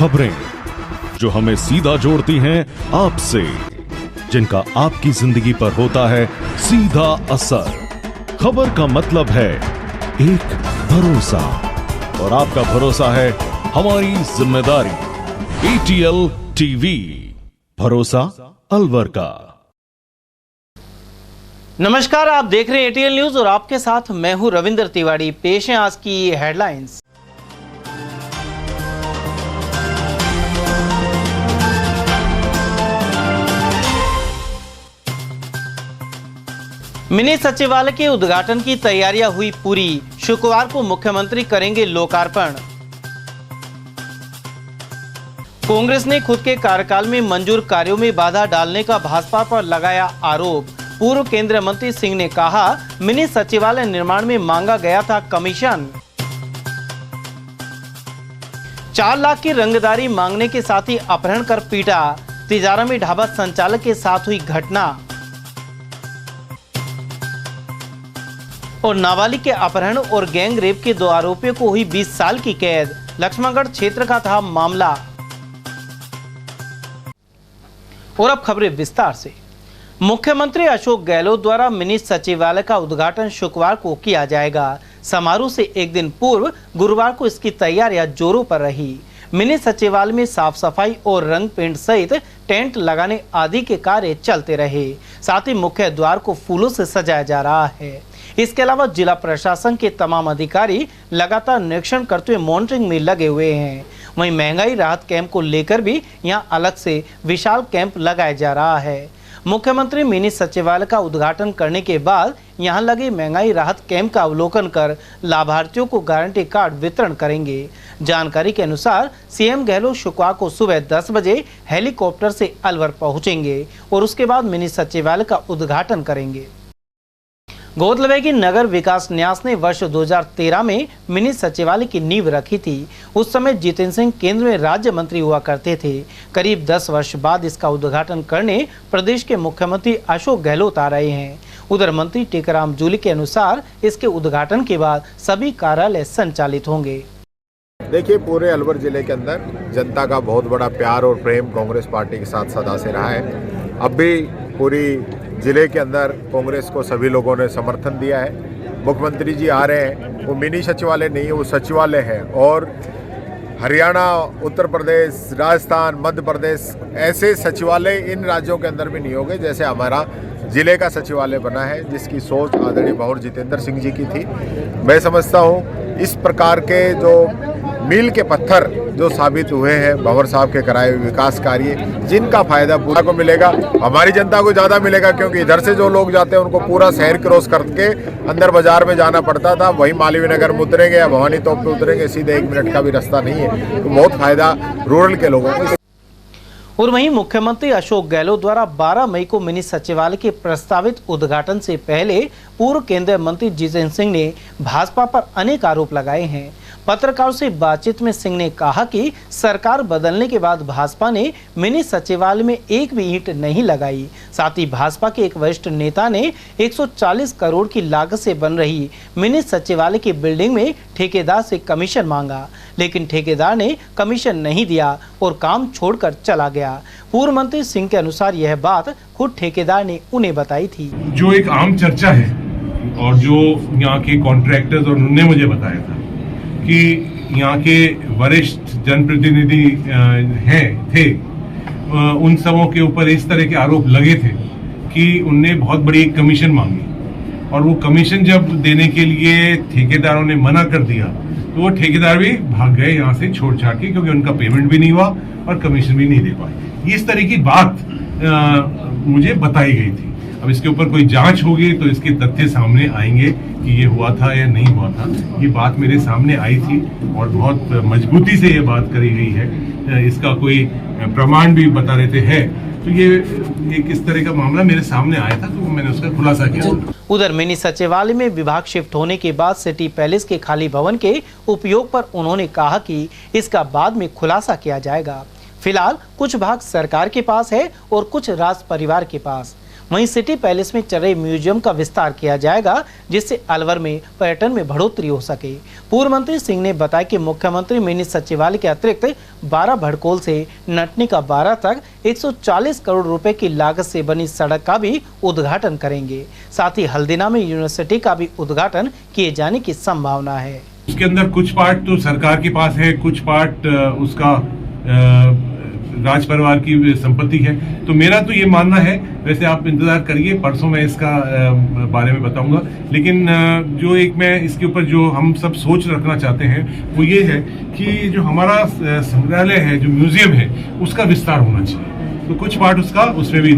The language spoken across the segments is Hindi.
खबरें जो हमें सीधा जोड़ती हैं आपसे, जिनका आपकी जिंदगी पर होता है सीधा असर। खबर का मतलब है एक भरोसा, और आपका भरोसा है हमारी जिम्मेदारी। ATL TV, भरोसा अलवर का। नमस्कार, आप देख रहे हैं ATL न्यूज और आपके साथ मैं हूं रविंद्र तिवारी। पेश है आज की हेडलाइंस। मिनी सचिवालय के उद्घाटन की तैयारियां हुई पूरी, शुक्रवार को मुख्यमंत्री करेंगे लोकार्पण। कांग्रेस ने खुद के कार्यकाल में मंजूर कार्यों में बाधा डालने का भाजपा पर लगाया आरोप। पूर्व केंद्रीय मंत्री सिंह ने कहा, मिनी सचिवालय निर्माण में मांगा गया था कमीशन। 4 लाख की रंगदारी मांगने के साथ ही अपहरण कर पीटा, तिजारा में ढाबा संचालक के साथ हुई घटना। और नाबालिग के अपहरण और गैंग रेप के 2 आरोपियों को हुई 20 साल की कैद। लक्ष्मणगढ़ क्षेत्र का था मामला। और अब खबरें विस्तार से। मुख्यमंत्री अशोक गहलोत द्वारा मिनी सचिवालय का उद्घाटन शुक्रवार को किया जाएगा। समारोह से एक दिन पूर्व गुरुवार को इसकी तैयारियां जोरों पर रही। मिनी सचिवालय में साफ सफाई और रंग पेंट सहित टेंट लगाने आदि के कार्य चलते रहे। साथ ही मुख्य द्वार को फूलों से सजाया जा रहा है। इसके अलावा जिला प्रशासन के तमाम अधिकारी लगातार निरीक्षण करते हुए मॉनिटरिंग में लगे हुए हैं। वहीं महंगाई राहत कैंप को लेकर भी यहां अलग से विशाल कैंप लगाया जा रहा है। मुख्यमंत्री मिनी सचिवालय का उद्घाटन करने के बाद यहां लगे महंगाई राहत कैंप का अवलोकन कर लाभार्थियों को गारंटी कार्ड वितरण करेंगे। जानकारी के अनुसार सीएम गहलोत शुक्रवार को सुबह 10 बजे हेलीकॉप्टर से अलवर पहुंचेंगे और उसके बाद मिनी सचिवालय का उद्घाटन करेंगे। गौरतलब है कि नगर विकास न्यास ने वर्ष 2013 में मिनी सचिवालय की नींव रखी थी। उस समय जितेंद्र सिंह केंद्र में राज्य मंत्री हुआ करते थे। करीब 10 वर्ष बाद इसका उद्घाटन करने प्रदेश के मुख्यमंत्री अशोक गहलोत आ रहे हैं। उधर मंत्री टीकाराम जूली के अनुसार इसके उद्घाटन के बाद सभी कार्यालय संचालित होंगे। देखिए, पूरे अलवर जिले के अंदर जनता का बहुत बड़ा प्यार और प्रेम कांग्रेस पार्टी के साथ सदा से रहा है। अब भी पूरी जिले के अंदर कांग्रेस को सभी लोगों ने समर्थन दिया है। मुख्यमंत्री जी आ रहे हैं, वो मिनी सचिवालय नहीं है, वो सचिवालय है। और हरियाणा, उत्तर प्रदेश, राजस्थान, मध्य प्रदेश, ऐसे सचिवालय इन राज्यों के अंदर भी नहीं होंगे जैसे हमारा जिले का सचिवालय बना है, जिसकी सोच आदरणीय भंवर जितेंद्र सिंह जी की थी। मैं समझता हूँ इस प्रकार के जो मील के पत्थर जो साबित हुए हैं भंवर साहब के कराए हुए विकास कार्य, जिनका फायदा पूरा को मिलेगा, हमारी जनता को ज़्यादा मिलेगा। क्योंकि इधर से जो लोग जाते हैं उनको पूरा शहर क्रॉस करके अंदर बाजार में जाना पड़ता था। वही मालवीय नगर में उतरेंगे या भवानी तोप पे उतरेंगे, सीधे 1 मिनट का भी रास्ता नहीं है। तो बहुत फायदा रूरल के लोगों को। और वहीं मुख्यमंत्री अशोक गहलोत द्वारा 12 मई को मिनी सचिवालय के प्रस्तावित उद्घाटन से पहले पूर्व केंद्रीय मंत्री जितेंद्र सिंह ने भाजपा पर अनेक आरोप लगाए हैं। पत्रकारों से बातचीत में सिंह ने कहा कि सरकार बदलने के बाद भाजपा ने मिनी सचिवालय में एक भी ईंट नहीं लगाई। साथ ही भाजपा के एक वरिष्ठ नेता ने 140 करोड़ की लागत से बन रही मिनी सचिवालय की बिल्डिंग में ठेकेदार से कमीशन मांगा, लेकिन ठेकेदार ने कमीशन नहीं दिया और काम छोड़कर चला गया। पूर्व मंत्री सिंह के अनुसार यह बात खुद ठेकेदार ने उन्हें बताई थी। जो एक आम चर्चा है और जो यहाँ के कॉन्ट्रैक्टर्स और उन्होंने मुझे बताया था कि यहाँ के वरिष्ठ जनप्रतिनिधि थे, उन सबों के ऊपर इस तरह के आरोप लगे थे कि उनने बहुत बड़ी कमीशन मांगी और वो कमीशन जब देने के लिए ठेकेदारों ने मना कर दिया तो वो ठेकेदार भी भाग गए यहाँ से छोड़ छाड़ के, क्योंकि उनका पेमेंट भी नहीं हुआ और कमीशन भी नहीं दे पाए। इस तरह की बात मुझे बताई गई थी। अब इसके ऊपर कोई जांच होगी तो इसके तथ्य सामने आएंगे कि ये हुआ था या नहीं हुआ था। ये बात मेरे सामने आई थी और बहुत मजबूती से ये बात करी गई है। इसका कोई प्रमाण भी बता देते हैं। तो ये एक इस तरह का मामला मेरे सामने आया था, तो मैंने उसका खुलासा किया। उधर मिनी सचिवालय में विभाग शिफ्ट होने के बाद सिटी पैलेस के खाली भवन के उपयोग पर उन्होंने कहा कि इसका बाद में खुलासा किया जाएगा। फिलहाल कुछ भाग सरकार के पास है और कुछ राज परिवार के पास। वहीं सिटी पैलेस में चल रहे म्यूजियम का विस्तार किया जाएगा, जिससे अलवर में पर्यटन में बढ़ोतरी हो सके। पूर्व मंत्री सिंह ने बताया कि मुख्यमंत्री मिनी सचिवालय के अतिरिक्त 12 भड़कोल से नटनी का 12 तक 140 करोड़ रुपए की लागत से बनी सड़क का भी उद्घाटन करेंगे। साथ ही हल्दीना में यूनिवर्सिटी का भी उद्घाटन किए जाने की संभावना है। उसके अंदर कुछ पार्ट तो सरकार के पास है, कुछ पार्ट उसका राज परिवार की संपत्ति है। तो मेरा तो ये मानना है, वैसे आप इंतजार करिए, परसों मैं इसका बारे में बताऊंगा। लेकिन जो एक मैं इसके ऊपर जो हम सब सोच रखना चाहते हैं वो ये है कि जो हमारा संग्रहालय है, जो म्यूजियम है, उसका विस्तार होना चाहिए। तो कुछ पार्ट उसका उसमें भी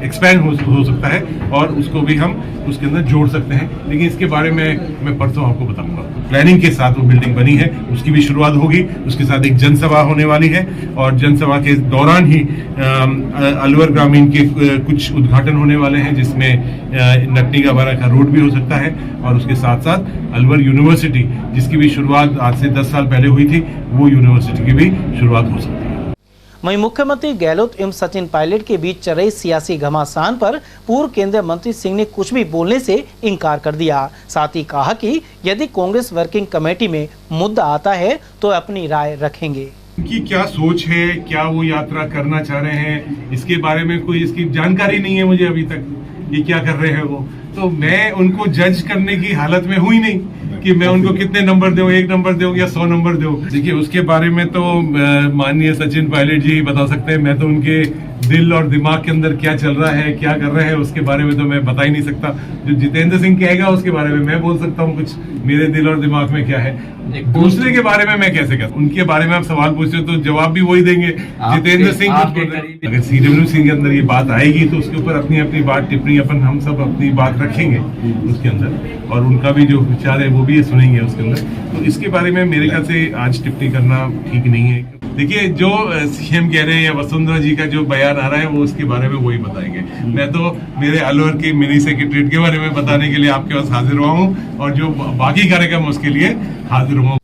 एक्सपैंड हो सकता है और उसको भी हम उसके अंदर जोड़ सकते हैं। लेकिन इसके बारे में मैं परसों आपको बताऊंगा। प्लानिंग के साथ वो बिल्डिंग बनी है, उसकी भी शुरुआत होगी। उसके साथ एक जनसभा होने वाली है और जनसभा के दौरान ही अलवर ग्रामीण के कुछ उद्घाटन होने वाले हैं, जिसमें नटनी का 12 का रोड भी हो सकता है। और उसके साथ साथ अलवर यूनिवर्सिटी, जिसकी भी शुरुआत आज से 10 साल पहले हुई थी, वो यूनिवर्सिटी की भी शुरुआत हो सकती है। वहीं मुख्यमंत्री गहलोत एवं सचिन पायलट के बीच चल रही सियासी घमासान पर पूर्व केंद्रीय मंत्री सिंह ने कुछ भी बोलने से इनकार कर दिया। साथ ही कहा कि यदि कांग्रेस वर्किंग कमेटी में मुद्दा आता है तो अपनी राय रखेंगे। उनकी क्या सोच है, क्या वो यात्रा करना चाह रहे हैं, इसके बारे में कोई इसकी जानकारी नहीं है मुझे अभी तक, ये क्या कर रहे हैं वो। तो मैं उनको जज करने की हालत में हुई नहीं कि मैं उनको कितने नंबर दूं, 1 नंबर दूं या 100 नंबर दूं। देखिए, उसके बारे में तो माननीय सचिन पायलट जी ही बता सकते हैं। मैं तो उनके दिल और दिमाग के अंदर क्या चल रहा है, क्या कर रहे हैं, उसके बारे में तो मैं बता ही नहीं सकता। जो जितेंद्र सिंह कहेगा उसके बारे में मैं बोल सकता हूँ कुछ, मेरे दिल और दिमाग में क्या है। दूसरे के बारे में मैं कैसे कहता हूँ? उनके बारे में आप सवाल पूछते हो तो जवाब भी वही देंगे। जितेंद्र सिंह अगर CWC सिंह के अंदर ये बात आएगी तो उसके ऊपर अपनी अपनी बात टिप्पणी हम सब अपनी बात रखेंगे उसके अंदर, और उनका भी जो विचार है वो भी सुनेंगे उसके अंदर। तो इसके बारे में मेरे ख्याल से आज टिप्पणी करना ठीक नहीं है। देखिए, जो CM कह रहे हैं या वसुंधरा जी का जो बयान आ रहा है वो उसके बारे में वही बताएंगे। मैं तो मेरे अलवर के मिनी सेक्रेटरीट के बारे में बताने के लिए आपके पास हाजिर हुआ हूँ और जो बाकी कार्यक्रम उसके लिए हाजिर हुआ।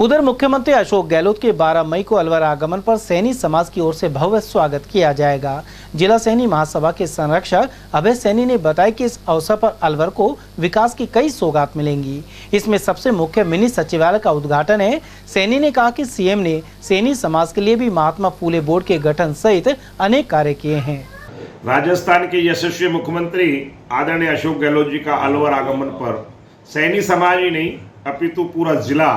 उधर मुख्यमंत्री अशोक गहलोत के 12 मई को अलवर आगमन पर सैनी समाज की ओर से भव्य स्वागत किया जाएगा। जिला सैनी महासभा के संरक्षक अभय सैनी ने बताया कि इस अवसर पर अलवर को विकास की कई सौगात मिलेंगी। इसमें सबसे मुख्य मिनी सचिवालय का उद्घाटन है। सैनी ने कहा कि CM ने सैनी समाज के लिए भी महात्मा फूले बोर्ड के गठन सहित अनेक कार्य किए हैं। राजस्थान के यशस्वी मुख्यमंत्री आदरणीय अशोक गहलोत जी का अलवर आगमन पर सैनी समाज ही नहीं अपितु पूरा जिला,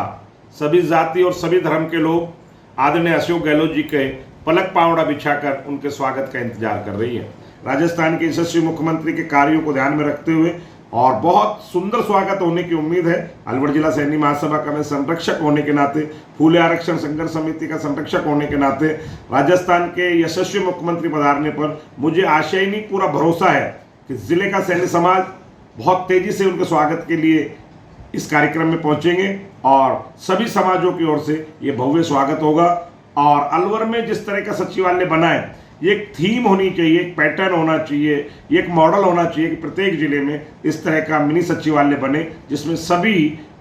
सभी जाति और सभी धर्म के लोग आदरणीय अशोक गहलोत जी के पलक पावड़ा बिछाकर उनके स्वागत का इंतजार कर रही है। राजस्थान के यशस्वी मुख्यमंत्री के कार्यों को ध्यान में रखते हुए और बहुत सुंदर स्वागत होने की उम्मीद है। अलवर जिला सैनी महासभा का मैं संरक्षक होने के नाते, फूले आरक्षण संघर्ष समिति का संरक्षक होने के नाते, राजस्थान के यशस्वी मुख्यमंत्री पधारने पर मुझे आशा ही नहीं, पूरा भरोसा है कि जिले का सैनी समाज बहुत तेजी से उनके स्वागत के लिए इस कार्यक्रम में पहुंचेंगे और सभी समाजों की ओर से ये भव्य स्वागत होगा। और अलवर में जिस तरह का सचिवालय बना है, ये एक थीम होनी चाहिए, एक पैटर्न होना चाहिए, ये एक मॉडल होना चाहिए कि प्रत्येक जिले में इस तरह का मिनी सचिवालय बने, जिसमें सभी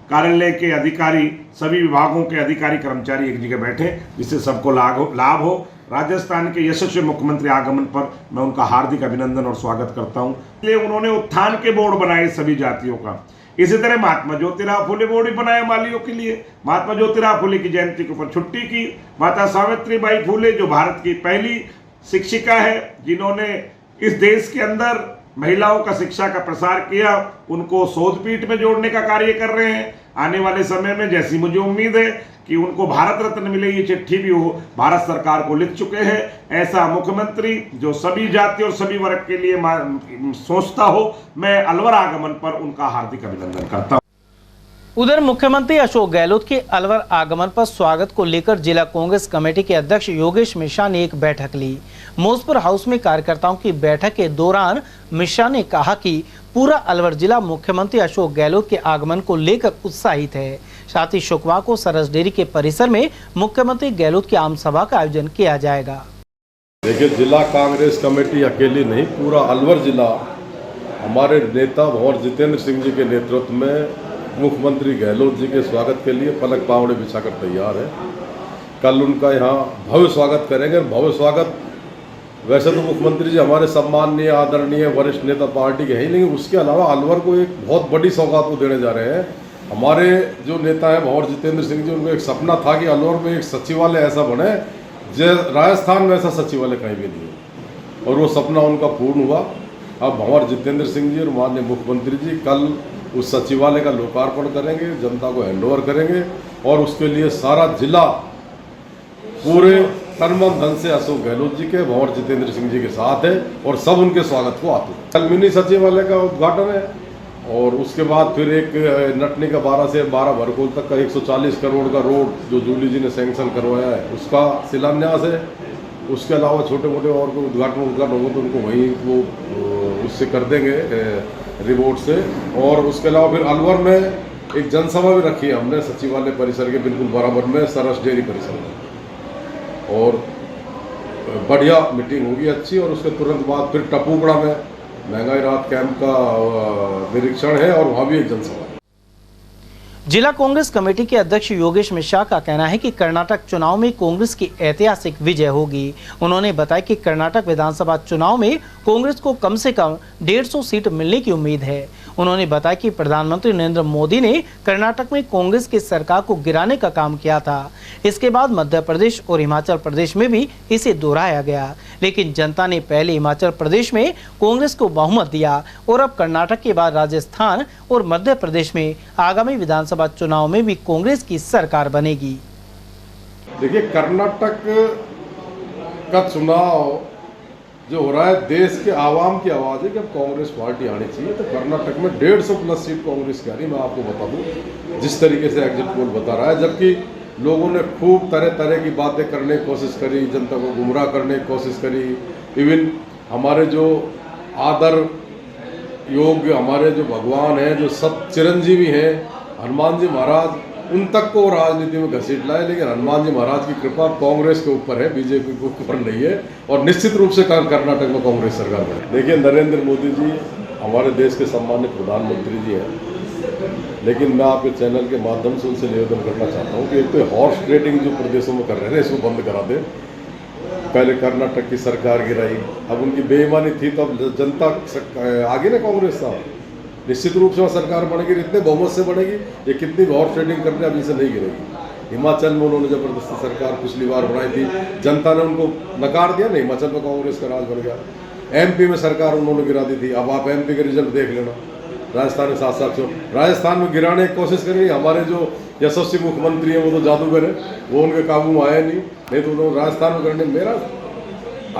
कार्यालय के अधिकारी, सभी विभागों के अधिकारी कर्मचारी एक जगह बैठे, जिससे सबको लाभ हो। राजस्थान के यशस्वी मुख्यमंत्री आगमन पर मैं उनका हार्दिक अभिनंदन और स्वागत करता हूँ। इसलिए उन्होंने उत्थान के बोर्ड बनाए सभी जातियों का। इसी तरह महात्मा ज्योतिराव फुले बोर्ड भी बनाया मालियों के लिए। महात्मा ज्योतिराव फुले की जयंती के ऊपर छुट्टी की। माता सावित्रीबाई फुले जो भारत की पहली शिक्षिका है, जिन्होंने इस देश के अंदर महिलाओं का शिक्षा का प्रसार किया, उनको शोधपीठ में जोड़ने का कार्य कर रहे हैं। आने वाले समय में जैसी मुझे उम्मीद है कि उनको भारत रत्न मिले, ये चिट्ठी भी वो भारत सरकार को लिख चुके हैं। ऐसा मुख्यमंत्री जो सभी जाति और सभी वर्ग के लिए सोचता हो, मैं अलवर आगमन पर उनका हार्दिक अभिनंदन करता हूँ। उधर मुख्यमंत्री अशोक गहलोत के अलवर आगमन पर स्वागत को लेकर जिला कांग्रेस कमेटी के अध्यक्ष योगेश मिश्रा ने एक बैठक ली। मोजपुर हाउस में कार्यकर्ताओं की बैठक के दौरान मिश्रा ने कहा कि पूरा अलवर जिला मुख्यमंत्री अशोक गहलोत के आगमन को लेकर उत्साहित है। साथ ही शुक्रवार को सरस डेयरी के परिसर में मुख्यमंत्री गहलोत की आम सभा का आयोजन किया जाएगा। देखिए, जिला कांग्रेस कमेटी अकेली नहीं, पूरा अलवर जिला हमारे नेता भंवर जितेंद्र सिंह जी के नेतृत्व में मुख्यमंत्री गहलोत जी के स्वागत के लिए पलक पावड़े बिछाकर तैयार है। कल उनका यहाँ भव्य स्वागत करेंगे। भव्य स्वागत वैसे तो मुख्यमंत्री जी हमारे सम्माननीय आदरणीय वरिष्ठ नेता पार्टी के हैं, लेकिन उसके अलावा अलवर को एक बहुत बड़ी सौगात को देने जा रहे हैं। हमारे जो नेता हैं भंवर जितेंद्र सिंह जी, उनको एक सपना था कि अलवर में एक सचिवालय ऐसा बने जो राजस्थान में ऐसा सचिवालय कहीं भी नहीं है, और वो सपना उनका पूर्ण हुआ। अब भंवर जितेंद्र सिंह जी और माननीय मुख्यमंत्री जी कल उस सचिवालय का लोकार्पण करेंगे, जनता को हैंडओवर करेंगे, और उसके लिए सारा जिला पूरे तन मन धन से अशोक गहलोत जी के, भंवर जितेंद्र सिंह जी के साथ है, और सब उनके स्वागत को आते हैं। कल मिनी सचिवालय का उद्घाटन है, और उसके बाद फिर एक नटनी का 12 से 12 भरकोल तक का 140 करोड़ का रोड जो जूली जी ने सैंक्शन करवाया है, उसका शिलान्यास है। उसके अलावा छोटे मोटे और कोई उद्घाटन होगा तो उनको वहीं वो उससे कर देंगे रिपोर्ट से। और उसके अलावा फिर अलवर में एक जनसभा भी रखी है हमने सचिवालय परिसर के बिल्कुल बराबर में, सरस डेयरी परिसर में, और बढ़िया मीटिंग होगी अच्छी। और उसके तुरंत बाद फिर टपूकड़ा में महंगाई राहत कैंप का निरीक्षण है, और वहाँ भी एक जनसभा। जिला कांग्रेस कमेटी के अध्यक्ष योगेश मिश्रा का कहना है कि कर्नाटक चुनाव में कांग्रेस की ऐतिहासिक विजय होगी। उन्होंने बताया कि कर्नाटक विधानसभा चुनाव में कांग्रेस को कम से कम 150 सीट मिलने की उम्मीद है। उन्होंने बताया कि प्रधानमंत्री नरेंद्र मोदी ने कर्नाटक में कांग्रेस की सरकार को गिराने का काम किया था। इसके बाद मध्य प्रदेश और हिमाचल प्रदेश में भी इसे दोहराया गया, लेकिन जनता ने पहले हिमाचल प्रदेश में कांग्रेस को बहुमत दिया, और अब कर्नाटक के बाद राजस्थान और मध्य प्रदेश में आगामी विधानसभा चुनाव में भी कांग्रेस की सरकार बनेगी। देखिए, कर्नाटक का चुनाव जो हो रहा है, देश के आवाम की आवाज़ है कि अब कांग्रेस पार्टी आनी चाहिए। तो कर्नाटक में 150 प्लस सीट कांग्रेस की आ रही। मैं आपको बता दूं जिस तरीके से एग्जिट पोल बता रहा है, जबकि लोगों ने खूब तरह तरह की बातें करने की कोशिश करी, जनता को गुमराह करने की कोशिश करी। इवन हमारे जो आदर योग्य हमारे जो भगवान हैं, जो सब चिरंजीवी हैं, हनुमान जी महाराज, उन तक को राजनीति में घसीट लाए। लेकिन हनुमान जी महाराज की कृपा कांग्रेस के ऊपर है, बीजेपी के ऊपर नहीं है, और निश्चित रूप से कर्नाटक में कांग्रेस सरकार बने। देखिए, नरेंद्र मोदी जी हमारे देश के सम्मानित प्रधानमंत्री जी हैं, लेकिन मैं आपके चैनल के माध्यम से उनसे निवेदन करना चाहता हूँ कि एक तो हॉर्स ट्रेडिंग जो प्रदेशों में कर रहे हैं इसको बंद करा दें। पहले कर्नाटक की सरकार गिराई, अब उनकी बेईमानी थी तो अब जनता आगे ना कांग्रेस साहब निश्चित रूप से सरकार बनेगी, इतने बहुमत से बनेगी। ये कितनी हॉर्स ट्रेडिंग करने अभी से नहीं गिरेगी। हिमाचल में उन्होंने जबरदस्ती सरकार पिछली बार बनाई थी, जनता ने उनको नकार दिया ना, हिमाचल में कांग्रेस का राज बन गया। एमपी में सरकार उन्होंने गिरा दी थी, अब आप एमपी के रिजल्ट देख लेना। राजस्थान में 700 राजस्थान में गिराने की कोशिश करेंगे। हमारे जो यशस्वी मुख्यमंत्री हैं वो तो जादूगर है, वो उनके काबू में आया नहीं तो उन्होंने राजस्थान में करने। मेरा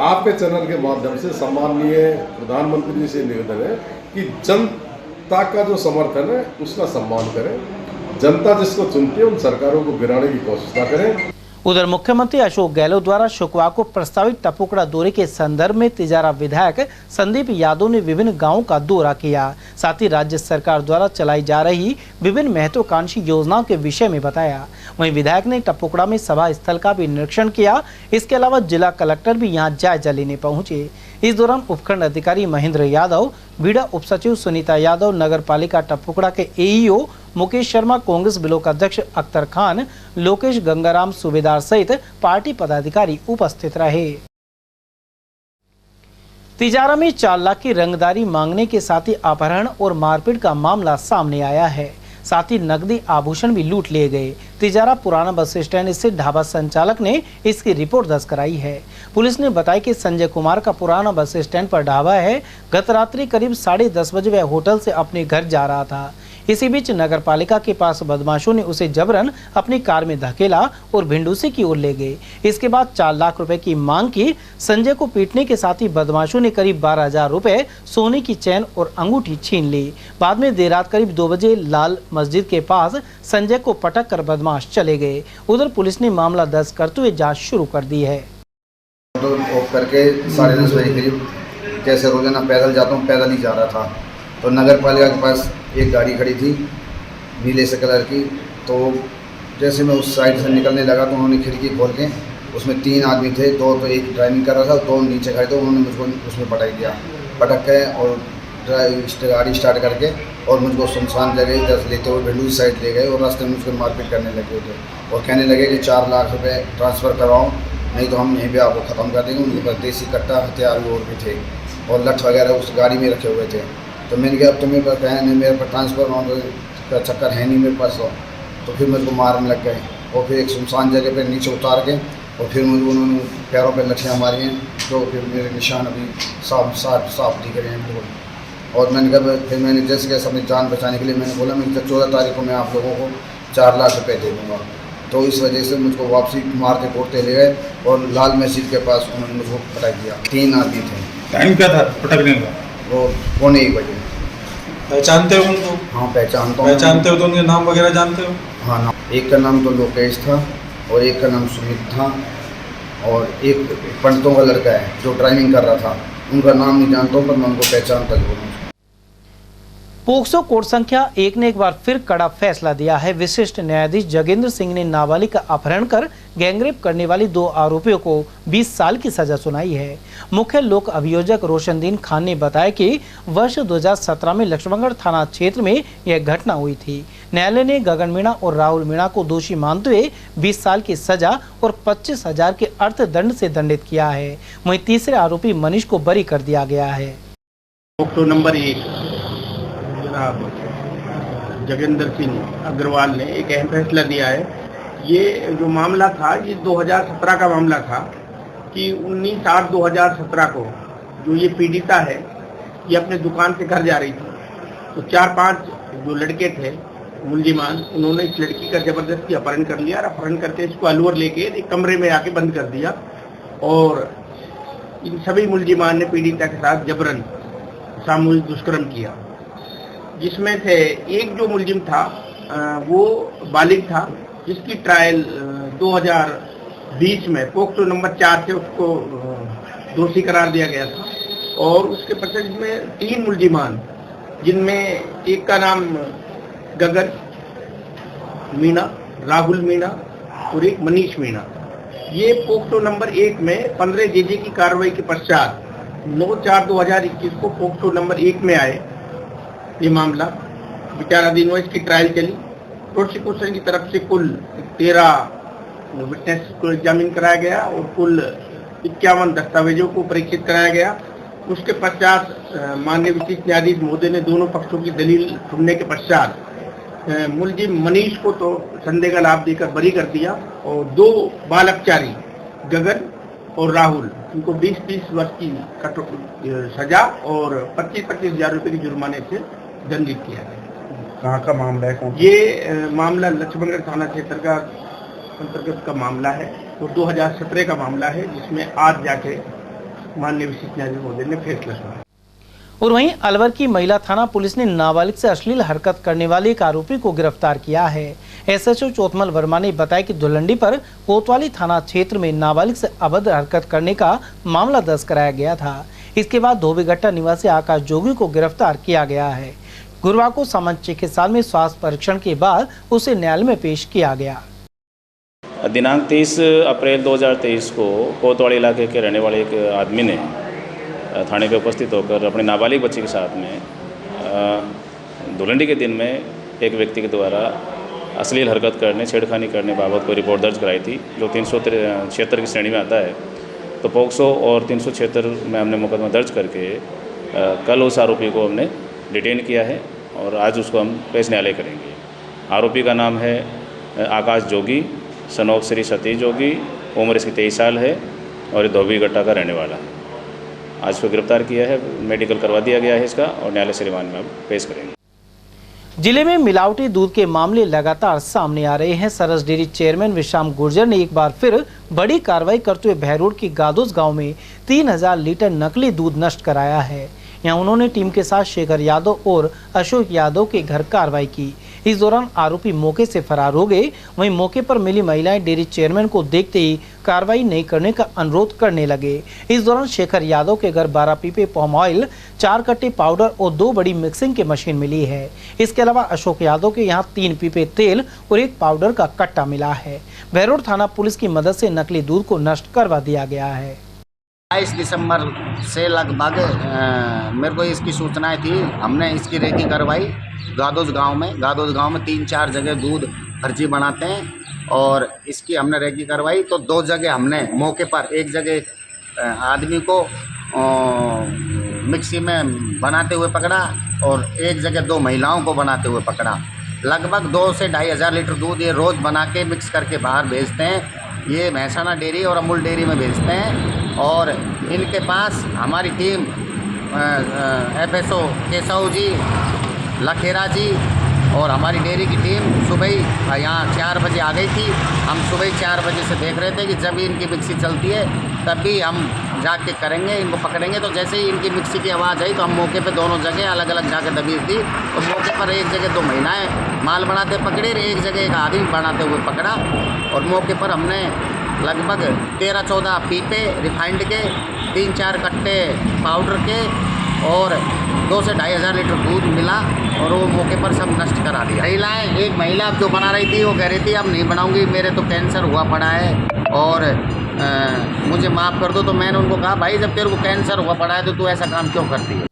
आपके चैनल के माध्यम से सम्माननीय प्रधानमंत्री जी से निवेदन है कि जनता का जो समर्थन है उसका सम्मान करें। जनता जिसको चुनती है उन सरकारों को गिराने की कोशिश ना करें। उधर मुख्यमंत्री अशोक गहलोत द्वारा शुक्रवार को प्रस्तावित टपुकड़ा दौरे के संदर्भ में तिजारा विधायक संदीप यादव ने विभिन्न गांवों का दौरा किया। साथ ही राज्य सरकार द्वारा चलाई जा रही विभिन्न महत्वाकांक्षी योजनाओं के विषय में बताया। वहीं विधायक ने टपुकड़ा में सभा स्थल का भी निरीक्षण किया। इसके अलावा जिला कलेक्टर भी यहां जायजा लेने पहुंचे। इस दौरान उपखंड अधिकारी महेंद्र यादव, बीडा उप सचिव सुनीता यादव, नगर पालिका टपुकड़ा के एईओ मुकेश शर्मा, कांग्रेस ब्लॉक अध्यक्ष अख्तर खान, लोकेश गंगाराम सूबेदार सहित पार्टी पदाधिकारी उपस्थित रहे। तिजारा में 4 लाख की रंगदारी मांगने के साथ ही अपहरण और मारपीट का मामला सामने आया है। साथ ही नकदी आभूषण भी लूट लिए गए। तिजारा पुराना बस स्टैंड स्थित ढाबा संचालक ने इसकी रिपोर्ट दर्ज कराई है। पुलिस ने बताया कि संजय कुमार का पुराना बस स्टैंड पर ढाबा है। गत रात्रि करीब 10:30 बजे वह होटल से अपने घर जा रहा था। इसी बीच नगर पालिका के पास बदमाशों ने उसे जबरन अपनी कार में धकेला और भिंडूसी की ओर ले गए। इसके बाद 4 लाख रुपए की मांग की। संजय को पीटने के साथ ही बदमाशों ने करीब 12,000 रुपए, सोने की चैन और अंगूठी छीन ली। बाद में देर रात करीब 2 बजे लाल मस्जिद के पास संजय को पटक कर बदमाश चले गए। उधर पुलिस ने मामला दर्ज करते हुए जाँच शुरू कर दी है। करके 10:30 बजे करीब जैसे रोजाना पैदल जाता हूँ, पैदल ही जा रहा था तो नगर पालिका के पास एक गाड़ी खड़ी थी नीले से कलर की। तो जैसे मैं उस साइड से निकलने लगा तो उन्होंने खिड़की खोल के, उसमें 3 आदमी थे, 2 तो एक ड्राइविंग कर रहा था, 2 नीचे खड़े थे। उन्होंने मुझको उसमें पटक दिया, पटक के और गाड़ी स्टार्ट करके और मुझको सुनसान जगह इधर लेते हुए भिंडू साइड ले गए और रास्ते में मुझको मारपीट करने लगे थे और कहने लगे कि 4 लाख रुपये ट्रांसफ़र करवाओ नहीं तो हम यहीं पे आपको ख़त्म कर देंगे। उनके पास देसी कट्टा हथियार भी और भी थे और लठ वगैरह उस गाड़ी में रखे हुए थे। तो मैंने कहा अब तो मेरे पास कहा नहीं, मेरे पास ट्रांसफ़र का चक्कर है नहीं मेरे पास। तो फिर मेरे को मारने लग गए और फिर एक सुनसान जगह पे नीचे उतार के और फिर मुझे उन्होंने पैरों पे लठियाँ मारी हैं, तो फिर मेरे निशान अभी साफ दिख रहे हैं बिल्कुल। और मैंने कहा फिर मैंने जैसे कैसे अपनी जान बचाने के लिए मैंने बोला मैं 14 तारीख को मैं आप लोगों को 4 लाख रुपए दे दूँगा। तो इस वजह से मुझको वापसी मारते कूटते ले गए और लाल मस्जिद के पास उन्होंने मुझको पटक दिया। 3 आदमी थे। टाइम क्या था पटकने का? वो 1:15 बजे। पहचानते हो उनको? हाँ पहचानता हूँ। पहचानते हो तो उनके नाम वगैरह जानते हो? हाँ नाम, एक का नाम तो लोकेश था और एक का नाम सुमित था और एक पंडितों का लड़का है जो ड्राइविंग कर रहा था। उनका नाम नहीं जानता हूँ पर मैं उनको पहचानता जरूर हूँ। पोक्सो कोर्ट संख्या 1 ने एक बार फिर कड़ा फैसला दिया है। विशिष्ट न्यायाधीश जगेंद्र सिंह ने नाबालिग का अपहरण कर गैंगरेप करने वाली 2 आरोपियों को 20 साल की सजा सुनाई है। मुख्य लोक अभियोजक रोशनदीन खान ने बताया कि वर्ष 2017 में लक्ष्मणगढ़ थाना क्षेत्र में यह घटना हुई थी। न्यायालय ने गगन मीणा और राहुल मीणा को दोषी मानते हुए 20 साल की सजा और 25,000 के अर्थदंड से दंडित किया है। वहीं तीसरे आरोपी मनीष को बरी कर दिया गया है। पोक्सो नंबर 1 जगेंद्र सिंह अग्रवाल ने एक अहम फैसला दिया है। ये जो मामला था ये 2017 का मामला था कि 19/8/2017 को जो ये पीड़िता है ये अपने दुकान से घर जा रही थी, तो 4-5 जो लड़के थे मुलजिमान, उन्होंने इस लड़की का जबरदस्ती अपहरण कर लिया और अपहरण करके इसको अलवर लेके एक कमरे में आके बंद कर दिया और इन सभी मुलजिमान ने पीड़िता के साथ जबरन सामूहिक दुष्कर्म किया, जिसमें से एक जो मुलजिम था वो बालिग था, जिसकी ट्रायल 2020 में पोक्सो नंबर 4 से उसको दोषी करार दिया गया था। और उसके पश्चात में 3 मुलजिमान, जिनमें एक का नाम गगन मीणा, राहुल मीणा और एक मनीष मीणा, ये पोक्सो नंबर 1 में 15 जेजे की कार्रवाई के पश्चात 9/4/2021 को पोक्सो नंबर 1 में आए। ये मामला विचाराधीन हुआ, इसकी ट्रायल चली। प्रोसिक्यूशन की तरफ से कुल 13 विटनेस को एग्जामिन कराया गया और कुल 51 दस्तावेजों को परीक्षित कराया गया। उसके पश्चात माननीय विशिष्ट न्यायाधीश महोदय ने दोनों पक्षों की दलील सुनने के पश्चात मुलजिम मनीष को तो संदेह का लाभ देकर बरी कर दिया और 2 बालकचारी गगन और राहुल, इनको 20-20 वर्ष की सजा और 25-25 हजार रुपये की जुर्माने से दंडित किया गया। कहाँ का मामला है? ये मामला लक्ष्मणगढ़ थाना क्षेत्र का अंतर्गत का मामला है और 2017 का मामला है, जिसमें आज जाके माननीय विशिष्ट न्यायाधीश महोदय ने फैसला सुनाया। और वहीं अलवर की महिला थाना पुलिस ने नाबालिग से अश्लील हरकत करने वाले एक आरोपी को गिरफ्तार किया है। एसएचओ चोतमल वर्मा ने बताया कि धुलंडी पर कोतवाली थाना क्षेत्र में नाबालिग से अभद्र हरकत करने का मामला दर्ज कराया गया था। इसके बाद धोबीगट्टा निवासी आकाश जोगी को गिरफ्तार किया गया है। गुरुवार को सामान्य चिकित्सालय में स्वास्थ्य परीक्षण के बाद उसे न्यायालय में पेश किया गया। दिनांक 30 अप्रैल 2023 को कोतवाली इलाके के रहने वाले एक आदमी ने थाने पे उपस्थित होकर अपने नाबालिग बच्चे के साथ में धुलंडी के दिन में एक व्यक्ति के द्वारा अश्लील हरकत करने, छेड़खानी करने बाबत कोई रिपोर्ट दर्ज कराई थी, जो 376 की श्रेणी में आता है। तो पोक्सो और 376 में हमने मुकदमा दर्ज करके कल उस आरोपी को हमने डिटेन किया है और आज उसको हम पेश न्यायालय करेंगे। आरोपी का नाम है आकाश जोगी, सन ऑफ श्री सतीश जोगी, उम्र इसकी 23 साल है और धोबीगट्टा का रहने वाला है। आज उसको गिरफ्तार किया है, मेडिकल करवा दिया गया है इसका और न्यायालय से रिमांड में हम पेश करेंगे। जिले में मिलावटी दूध के मामले लगातार सामने आ रहे हैं। सरस डेयरी चेयरमैन विश्राम गुर्जर ने एक बार फिर बड़ी कार्रवाई करते हुए बहरोड की गादोस गांव में 3000 लीटर नकली दूध नष्ट कराया है। यहां उन्होंने टीम के साथ शेखर यादव और अशोक यादव के घर कार्रवाई की। इस दौरान आरोपी मौके से फरार हो गए। वहीं मौके पर मिली महिलाएं डेयरी चेयरमैन को देखते ही कार्रवाई नहीं करने का अनुरोध करने लगे। इस दौरान शेखर यादव के घर 12 पीपे पाम ऑयल, 4 कट्टे पाउडर और 2 बड़ी मिक्सिंग की मशीन मिली है। इसके अलावा अशोक यादव के यहाँ 3 पीपे तेल और 1 पाउडर का कट्टा मिला है। बहरोड थाना पुलिस की मदद से नकली दूध को नष्ट करवा दिया गया है। 22 दिसंबर से लगभग मेरे को इसकी सूचनाएं थी। हमने इसकी रेकी करवाई गादोस गांव में 3-4 जगह दूध फर्जी बनाते हैं और इसकी हमने रेकी करवाई तो 2 जगह हमने मौके पर, एक जगह आदमी को मिक्सी में बनाते हुए पकड़ा और एक जगह 2 महिलाओं को बनाते हुए पकड़ा। लगभग 2 से 2,500 लीटर दूध ये रोज़ बना के मिक्स करके बाहर भेजते हैं। ये महसाना डेयरी और अमूल डेयरी में भेजते हैं और इनके पास हमारी टीम FSO केशव जी, लखेरा जी और हमारी डेयरी की टीम सुबह ही यहाँ 4 बजे आ गई थी। हम सुबह ही 4 बजे से देख रहे थे कि जब इनकी मिक्सी चलती है तब भी हम जाके करेंगे, इनको पकड़ेंगे। तो जैसे ही इनकी मिक्सी की आवाज़ आई तो हम मौके पे दोनों जगह अलग अलग जाकर दबीज दी। तो मौके पर एक जगह 2 महिलाएं माल बनाते पकड़े, एक जगह एक आदमी बनाते हुए पकड़ा और मौके पर हमने लगभग 13-14 पीपे रिफाइंड के, 3-4 कट्टे पाउडर के और 2 से 2,500 लीटर दूध मिला और वो मौके पर सब नष्ट करा दिया। महिलाएं, एक महिला जो बना रही थी वो कह रही थी अब नहीं बनाऊंगी, मेरे तो कैंसर हुआ पड़ा है और मुझे माफ़ कर दो। तो मैंने उनको कहा भाई जब तेरे को कैंसर हुआ पड़ा है तो तू ऐसा काम क्यों करती है।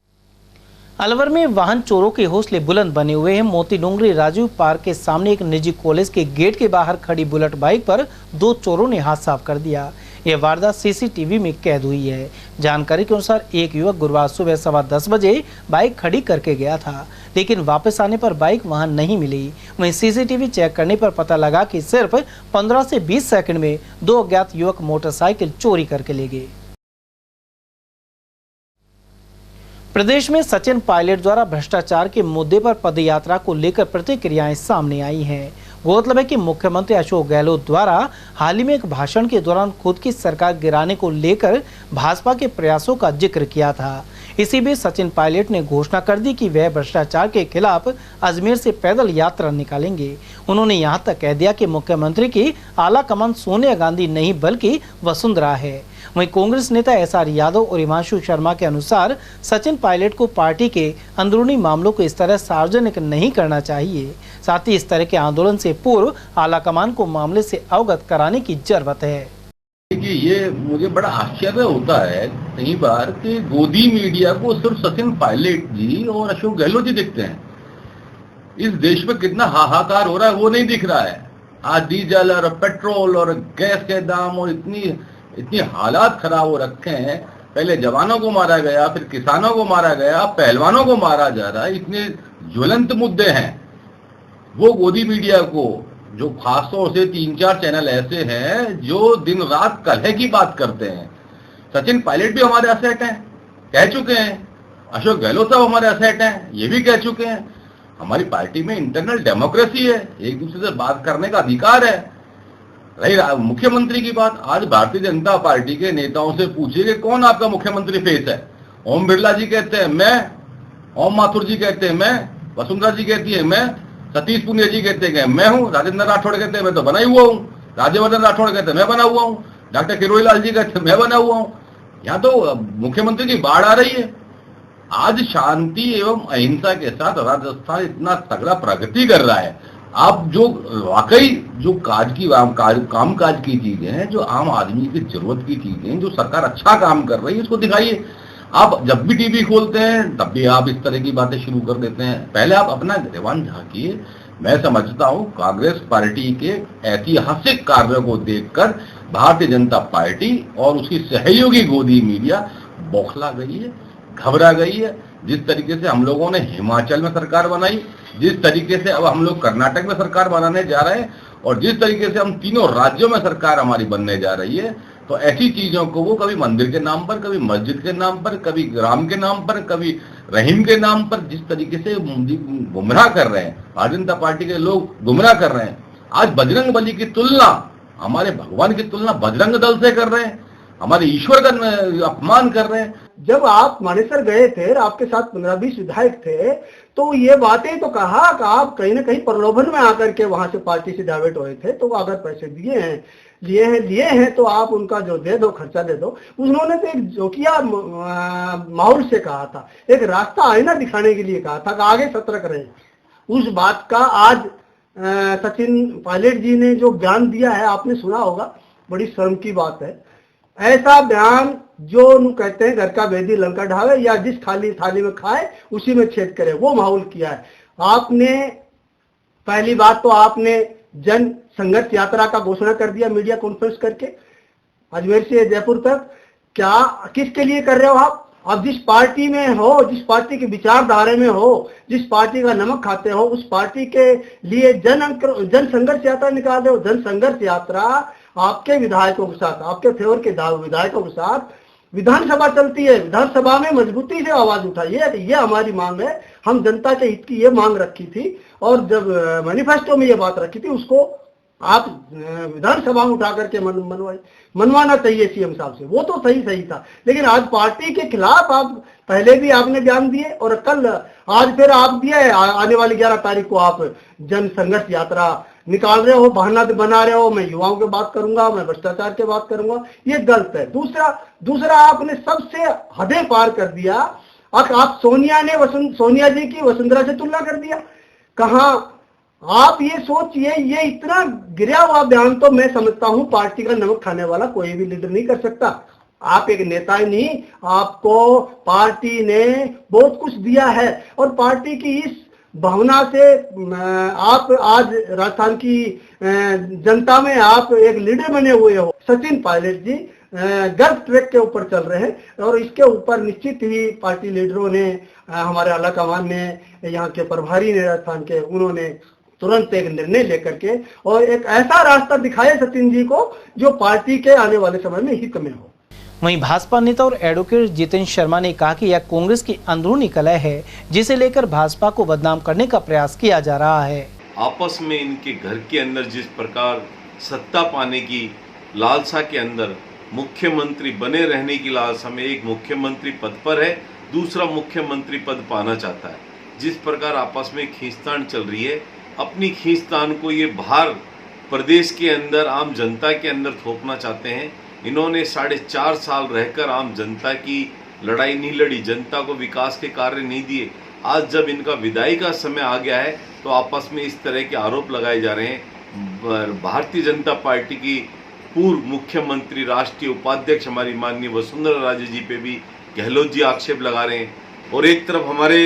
अलवर में वाहन चोरों के हौसले बुलंद बने हुए हैं। मोती डोंगरी राजीव पार्क के सामने एक निजी कॉलेज के गेट के बाहर खड़ी बुलेट बाइक पर 2 चोरों ने हाथ साफ कर दिया। यह वारदात CCTV में कैद हुई है। जानकारी के अनुसार एक युवक गुरुवार सुबह 10:15 बजे बाइक खड़ी करके गया था, लेकिन वापस आने पर बाइक वहां नहीं मिली। वहीं CCTV चेक करने पर पता लगा कि सिर्फ 15 से 20 सेकंड में 2 अज्ञात युवक मोटरसाइकिल चोरी करके ले गए। प्रदेश में सचिन पायलट द्वारा भ्रष्टाचार के मुद्दे पर पदयात्रा को लेकर प्रतिक्रियाएं सामने आई हैं। गौरतलब है कि मुख्यमंत्री अशोक गहलोत द्वारा हाल ही में एक भाषण के दौरान खुद की सरकार गिराने को लेकर भाजपा के प्रयासों का जिक्र किया था। इसी बीच सचिन पायलट ने घोषणा कर दी कि वह भ्रष्टाचार के खिलाफ अजमेर से पैदल यात्रा निकालेंगे। उन्होंने यहां तक कह दिया कि मुख्यमंत्री की आला कमान सोनिया गांधी नहीं बल्कि वसुंधरा है। वहीं कांग्रेस नेता SR यादव और हिमांशु शर्मा के अनुसार सचिन पायलट को पार्टी के अंदरूनी मामलों को इस तरह सार्वजनिक नहीं करना चाहिए। साथ ही इस तरह के आंदोलन से पूर्व आलाकमान को मामले से अवगत कराने की जरूरत है। देखिए, ये मुझे बड़ा आश्चर्य होता है कई बार कि गोदी मीडिया को सिर्फ सचिन पायलट जी और अशोक गहलोत जी दिखते हैं। इस देश में कितना हाहाकार हो रहा है वो नहीं दिख रहा है। आज डीजल और पेट्रोल और गैस के दाम और इतनी हालात खराब हो रखे हैं। पहले जवानों को मारा गया, फिर किसानों को मारा गया, पहलवानों को मारा जा रहा है। इतने ज्वलंत मुद्दे हैं। वो गोदी मीडिया को जो खासतौर से 3-4 चैनल ऐसे हैं जो दिन रात कलह की बात करते हैं। सचिन पायलट भी हमारे असेट हैं, कह चुके हैं। अशोक गहलोत साहब हमारे असेट हैं, ये भी कह चुके हैं। हमारी पार्टी में इंटरनल डेमोक्रेसी है, एक दूसरे से बात करने का अधिकार है। रही मुख्यमंत्री की बात, आज भारतीय जनता पार्टी के नेताओं से पूछिए कि कौन आपका मुख्यमंत्री फेस है। ओम बिरला जी कहते हैं मैं, ओम माथुर जी कहते हैं मैं, वसुंधरा जी कहती है मैं, सतीश पुनिया जी कहते हैं मैं हूं, राजेंद्र राठौड़ कहते हैं मैं तो बना ही हुआ हूं, राज्यवर्धन राठौड़ कहते हैं मैं बना हुआ हूं, डॉक्टर किरोड़ी लाल जी कहते हैं मैं बना हुआ हूं। यहाँ तो मुख्यमंत्री की बाढ़ आ रही है। आज शांति एवं अहिंसा के साथ राजस्थान इतना तगड़ा प्रगति कर रहा है। आप जो वाकई जो काम काज की चीजें हैं, जो आम आदमी की जरूरत की चीजें, जो सरकार अच्छा काम कर रही है उसको दिखाइए। आप जब भी टीवी खोलते हैं तब भी आप इस तरह की बातें शुरू कर देते हैं। पहले आप अपना गिरवान झांकिए। मैं समझता हूं कांग्रेस पार्टी के ऐतिहासिक कार्यों को देखकर भारतीय जनता पार्टी और उसकी सहयोगी गोदी मीडिया बौखला गई है, घबरा गई है। जिस तरीके से हम लोगों ने हिमाचल में सरकार बनाई, जिस तरीके से अब हम लोग कर्नाटक में सरकार बनाने जा रहे हैं और जिस तरीके से हम तीनों राज्यों में सरकार हमारी बनने जा रही है, तो ऐसी चीजों को वो कभी मंदिर के नाम पर, कभी मस्जिद के नाम पर, कभी ग्राम के नाम पर, कभी रहीम के नाम पर जिस तरीके से गुमराह कर रहे हैं, भारतीय जनता पार्टी के लोग गुमराह कर रहे हैं। आज बजरंग बली की तुलना, हमारे भगवान की तुलना बजरंग दल से कर रहे हैं, हमारे ईश्वर का अपमान कर रहे हैं। जब आप मानेसर गए थे, आपके साथ 15-20 विधायक थे, तो ये बातें तो कहा कि आप कहीं ना कहीं प्रलोभन में आकर के वहां से पार्टी से डाइवर्ट हुए थे। तो अगर पैसे लिए हैं तो आप उनका जो दे दो, खर्चा दे दो। उन्होंने तो एक जोकिया माहौल से कहा था, एक रास्ता आईना दिखाने के लिए कहा था कि आगे सतर्क रहे। उस बात का आज सचिन पायलट जी ने जो बयान दिया है आपने सुना होगा, बड़ी शर्म की बात है। ऐसा बयान जो कहते हैं घर का भेदी लंका ढावे, या जिस खाली थाली में खाए उसी में छेद करे, वो माहौल किया है आपने। पहली बात तो आपने जन संघर्ष यात्रा का घोषणा कर दिया मीडिया कॉन्फ्रेंस करके, अजमेर से जयपुर तक। क्या किसके लिए कर रहे हो आप जिस पार्टी में हो, जिस पार्टी के विचारधारा में हो, जिस पार्टी का नमक खाते हो, उस पार्टी के लिए जन संघर्ष यात्रा निकाल रहे हो। जन संघर्ष यात्रा आपके विधायकों के साथ, आपके फेवर के विधायकों के साथ विधानसभा चलती है, विधानसभा में मजबूती से आवाज उठाइए। ये हमारी मांग है, हम जनता के हित की ये मांग रखी थी, और जब मैनिफेस्टो में ये बात रखी थी उसको आप विधानसभा में उठा करके मनवाना चाहिए सीएम साहब से, वो तो सही था। लेकिन आज पार्टी के खिलाफ आप पहले भी आपने बयान दिए, और कल आज फिर आप दिए, आने वाली 11 तारीख को आप जन संघर्ष यात्रा निकाल रहे हो, बहाना बना रहे हो, मैं युवाओं की बात करूंगा, मैं भ्रष्टाचार की बात करूंगा, ये गलत है। दूसरा आपने सबसे हदें पार कर दिया। आप सोनिया जी की वसुंधरा से तुलना कर दिया। कहाँ आप ये सोचिए, ये इतना गिरा हुआ बयान तो मैं समझता हूं पार्टी का नमक खाने वाला कोई भी लीडर नहीं कर सकता। आप एक नेता ही नहीं, आपको पार्टी ने बहुत कुछ दिया है, और पार्टी की इस भावना से आप आज राजस्थान की जनता में आप एक लीडर बने हुए हो। सचिन पायलट जी गलत ट्रैक के ऊपर चल रहे हैं, और इसके ऊपर निश्चित ही पार्टी लीडरों ने, हमारे आला कमान ने, यहाँ के प्रभारी ने राजस्थान के, उन्होंने तुरंत एक निर्णय लेकर के और एक ऐसा रास्ता दिखाए सचिन जी को जो पार्टी के आने वाले समय में हित में हो। वहीं भाजपा नेता और एडवोकेट जितेंद्र शर्मा ने कहा कि यह कांग्रेस की अंदरूनी कलह है, जिसे लेकर भाजपा को बदनाम करने का प्रयास किया जा रहा है। आपस में इनके घर के अंदर जिस प्रकार सत्ता पाने की लालसा के अंदर, मुख्यमंत्री बने रहने की लालसा में, एक मुख्यमंत्री पद पर है, दूसरा मुख्यमंत्री पद पाना चाहता है, जिस प्रकार आपस में खींचतान चल रही है, अपनी खींचतान को ये बाहर प्रदेश के अंदर आम जनता के अंदर थोपना चाहते हैं। इन्होंने 4.5 साल रहकर आम जनता की लड़ाई नहीं लड़ी, जनता को विकास के कार्य नहीं दिए। आज जब इनका विदाई का समय आ गया है तो आपस में इस तरह के आरोप लगाए जा रहे हैं। भारतीय जनता पार्टी की पूर्व मुख्यमंत्री, राष्ट्रीय उपाध्यक्ष हमारी माननीय वसुंधरा राजे जी पे भी गहलोत जी आक्षेप लगा रहे हैं, और एक तरफ हमारे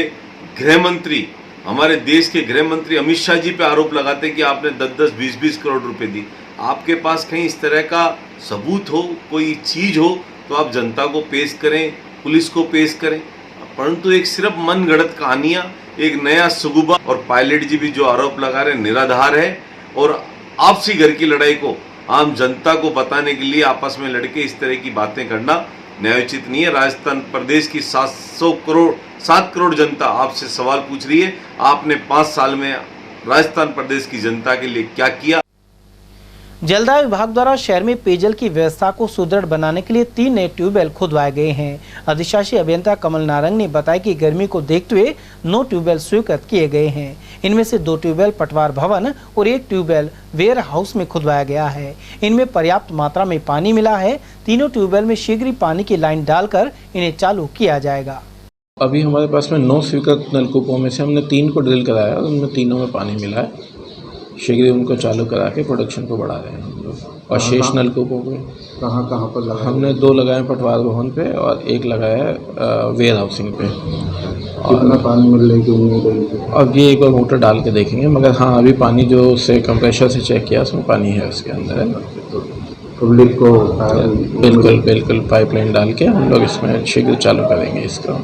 गृह मंत्री, हमारे देश के गृह मंत्री अमित शाह जी पे आरोप लगाते हैं कि आपने 10-10, 20-20 करोड़ रुपए दी। आपके पास कहीं इस तरह का सबूत हो, कोई चीज हो, तो आप जनता को पेश करें, पुलिस को पेश करें, परंतु एक सिर्फ मन गढ़ंत कहानियां, एक नया सुगुबा। और पायलट जी भी जो आरोप लगा रहे हैं निराधार है, और आपसी घर की लड़ाई को आम जनता को बताने के लिए आपस में लड़के इस तरह की बातें करना न्यायोचित नहीं है। राजस्थान प्रदेश की 7 करोड़ जनता आपसे सवाल पूछ रही है, आपने 5 साल में राजस्थान प्रदेश की जनता के लिए क्या किया। जलदाय विभाग द्वारा शहर में पेयजल की व्यवस्था को सुदृढ़ बनाने के लिए 3 नए ट्यूबवेल खुदवाए गए हैं। अधिशासी अभियंता कमल नारंग ने बताया कि गर्मी को देखते हुए 9 ट्यूबवेल स्वीकृत किए गए हैं। इनमें से 2 ट्यूबवेल पटवार भवन और 1 ट्यूबवेल वेयर हाउस में खुदवाया गया है। इनमें पर्याप्त मात्रा में पानी मिला है। तीनों ट्यूबवेल में शीघ्र ही पानी की लाइन डालकर इन्हें चालू किया जाएगा। अभी हमारे पास में 9 स्वीकृत नलकूपों में से हमने 3 को ड्रिल कराया और उनमें तीनों में पानी मिला है। शीघ्र उनको चालू करा के प्रोडक्शन को बढ़ा रहे हैं। और शेष नलकूपों पे कहाँ पर लगाए? हमने 2 लगाए पटवार भवन पे और 1 लगाया वेयर हाउसिंग पे। कितना पानी मिलने की उम्मीद है? अब ये एक बार मोटर डाल के देखेंगे, मगर हाँ अभी पानी जो उससे कंप्रेशर से चेक किया उसमें पानी है उसके अंदर है। पब्लिक को बिल्कुल पाइपलाइन डाल के हम लोग इसमें शीघ्र चालू करेंगे इसका।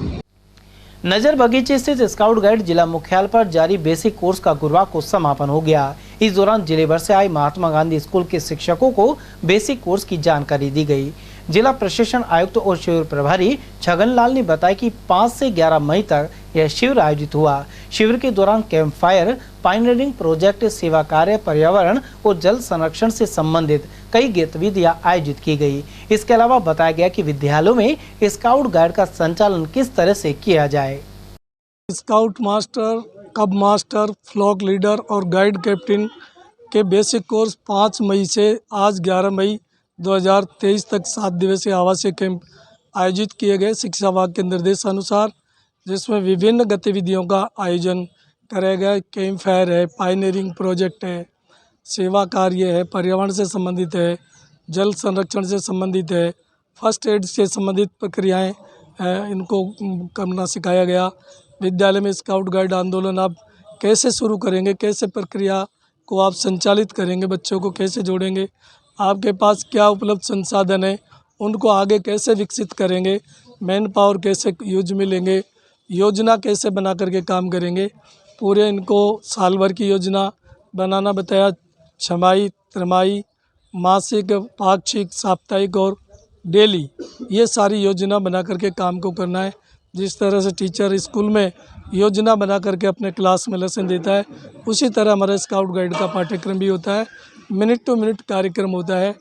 नजर बगीचे स्थित स्काउट गाइड जिला मुख्यालय पर जारी बेसिक कोर्स का गुरुवार को समापन हो गया। इस दौरान जिले भर से आए महात्मा गांधी स्कूल के शिक्षकों को बेसिक कोर्स की जानकारी दी गई। जिला प्रशिक्षण आयुक्त और शिविर प्रभारी छगन लाल ने बताया कि 5 से 11 मई तक यह शिविर आयोजित हुआ। शिविर के दौरान कैंप फायर, पायनियरिंग प्रोजेक्ट, सेवा कार्य, पर्यावरण और जल संरक्षण से संबंधित कई गतिविधियां आयोजित की गई। इसके अलावा बताया गया कि विद्यालयों में स्काउट गाइड का संचालन किस तरह से किया जाए। स्काउट मास्टर, कब मास्टर, फ्लॉक लीडर और गाइड कैप्टन के बेसिक कोर्स 5 मई से आज 11 मई 2023 तक 7 दिवसीय आवासीय कैंप आयोजित किए गए शिक्षा विभाग के निर्देशानुसार, जिसमें विभिन्न गतिविधियों का आयोजन कराया गया। कैंप फायर है, पायनियरिंग प्रोजेक्ट है, सेवा कार्य है, पर्यावरण से संबंधित है, जल संरक्षण से संबंधित है, फर्स्ट एड से संबंधित प्रक्रियाएं इनको करना सिखाया गया। विद्यालय में स्काउट गाइड आंदोलन आप कैसे शुरू करेंगे, कैसे प्रक्रिया को आप संचालित करेंगे, बच्चों को कैसे जोड़ेंगे, आपके पास क्या उपलब्ध संसाधन है, उनको आगे कैसे विकसित करेंगे, मैन पावर कैसे यूज में लेंगे, योजना कैसे बना करके काम करेंगे। पूरे इनको साल भर की योजना बनाना बताया, छमाही, त्रमाही, मासिक, पाक्षिक, साप्ताहिक और डेली, ये सारी योजना बना करके काम को करना है। जिस तरह से टीचर स्कूल में योजना बना करके अपने क्लास में लेसन देता है, उसी तरह हमारा स्काउट गाइड का पाठ्यक्रम भी होता है। मिनट टू मिनट कार्यक्रम होता है।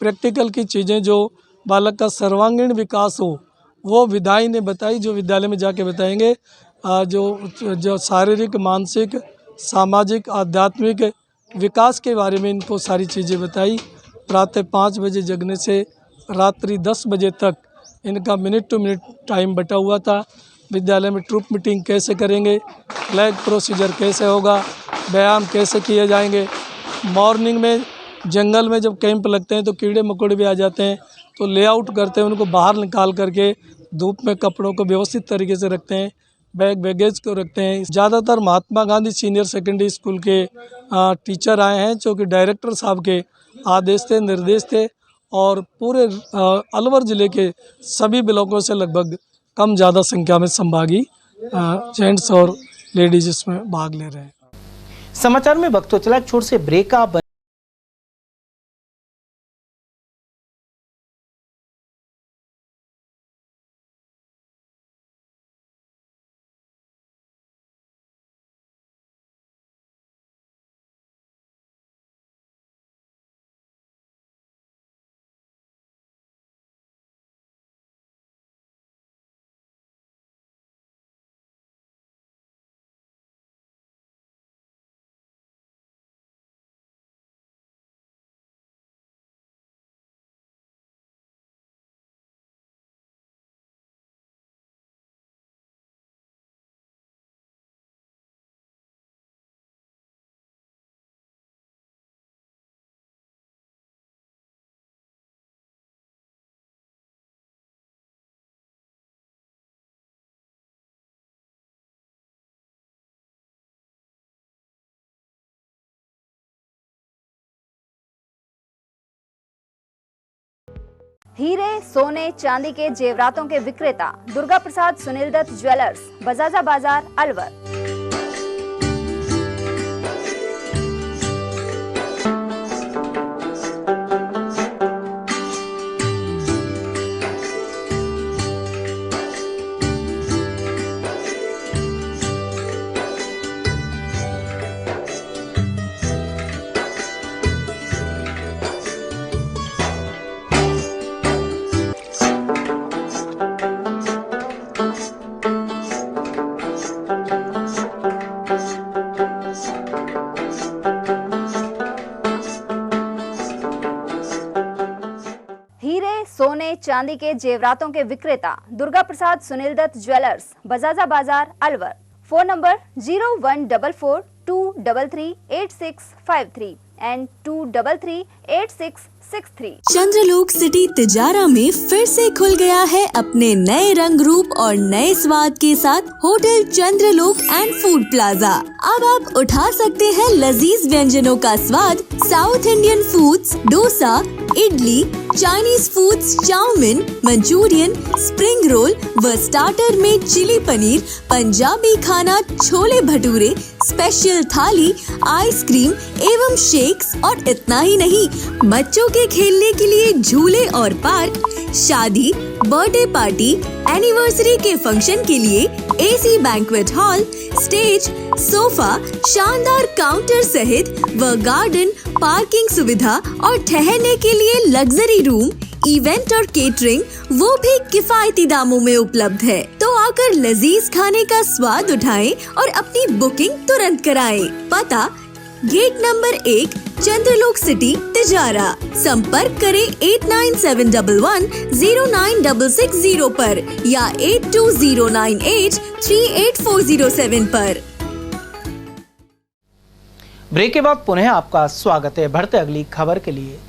प्रैक्टिकल की चीज़ें जो बालक का सर्वांगीण विकास हो वो विधाई ने बताई, जो विद्यालय में जाके बताएंगे। जो शारीरिक, मानसिक, सामाजिक, आध्यात्मिक विकास के बारे में इनको सारी चीज़ें बताई। प्रातः 5 बजे जगने से रात्रि 10 बजे तक इनका मिनट टू मिनट टाइम बटा हुआ था। विद्यालय में ट्रूप मीटिंग कैसे करेंगे, फ्लैग प्रोसीजर कैसे होगा, व्यायाम कैसे किए जाएंगे। मॉर्निंग में जंगल में जब कैंप लगते हैं तो कीड़े मकोड़े भी आ जाते हैं, तो लेआउट करते हैं, उनको बाहर निकाल करके धूप में कपड़ों को व्यवस्थित तरीके से रखते हैं, बैगेज को रखते हैं। ज़्यादातर Mahatma Gandhi senior secondary school के टीचर आए हैं, जो कि डायरेक्टर साहब के आदेश थे, निर्देश थे, और पूरे अलवर ज़िले के सभी ब्लॉकों से लगभग कम ज़्यादा संख्या में संभागी जेंट्स और लेडीज इसमें भाग ले रहे हैं। समाचार में वक्त तो चला, छोट से ब्रेक का। हीरे, सोने, चांदी के जेवरातों के विक्रेता दुर्गा प्रसाद सुनील दत्त ज्वेलर्स, बजाजा बाजार, अलवर। सोने चांदी के जेवरातों के विक्रेता दुर्गा प्रसाद सुनील दत्त ज्वेलर्स, बजाजा बाजार, Alwar. Phone number 0144233863 and 2338663। Chandralok city Tijara में फिर से खुल गया है अपने नए रंग रूप और नए स्वाद के साथ hotel Chandralok and food plaza. अब आप उठा सकते हैं लजीज व्यंजनों का स्वाद। South Indian foods, dosa, idli, Chinese foods, chow mein, Manchurian, spring roll व स्टार्टर में चिली पनीर, पंजाबी खाना, छोले भटूरे, स्पेशल थाली, आइसक्रीम एवं शेक्स, और इतना ही नहीं, बच्चों के खेलने के लिए झूले और पार्क, शादी, बर्थडे पार्टी, एनिवर्सरी के फंक्शन के लिए AC banquet hall, stage, sofa, शानदार काउंटर सहित व गार्डन, पार्किंग सुविधा और ठहरने के लिए लग्जरी रूम, इवेंट और केटरिंग, वो भी किफायती दामों में उपलब्ध है। तो आकर लजीज खाने का स्वाद उठाएं और अपनी बुकिंग तुरंत कराएं। पता गेट नंबर 1, चंद्रलोक सिटी, तिजारा। संपर्क करें 8971109660 पर या 8209838407 पर। ब्रेक के बाद पुनः आपका स्वागत है। बढ़ते अगली खबर के लिए।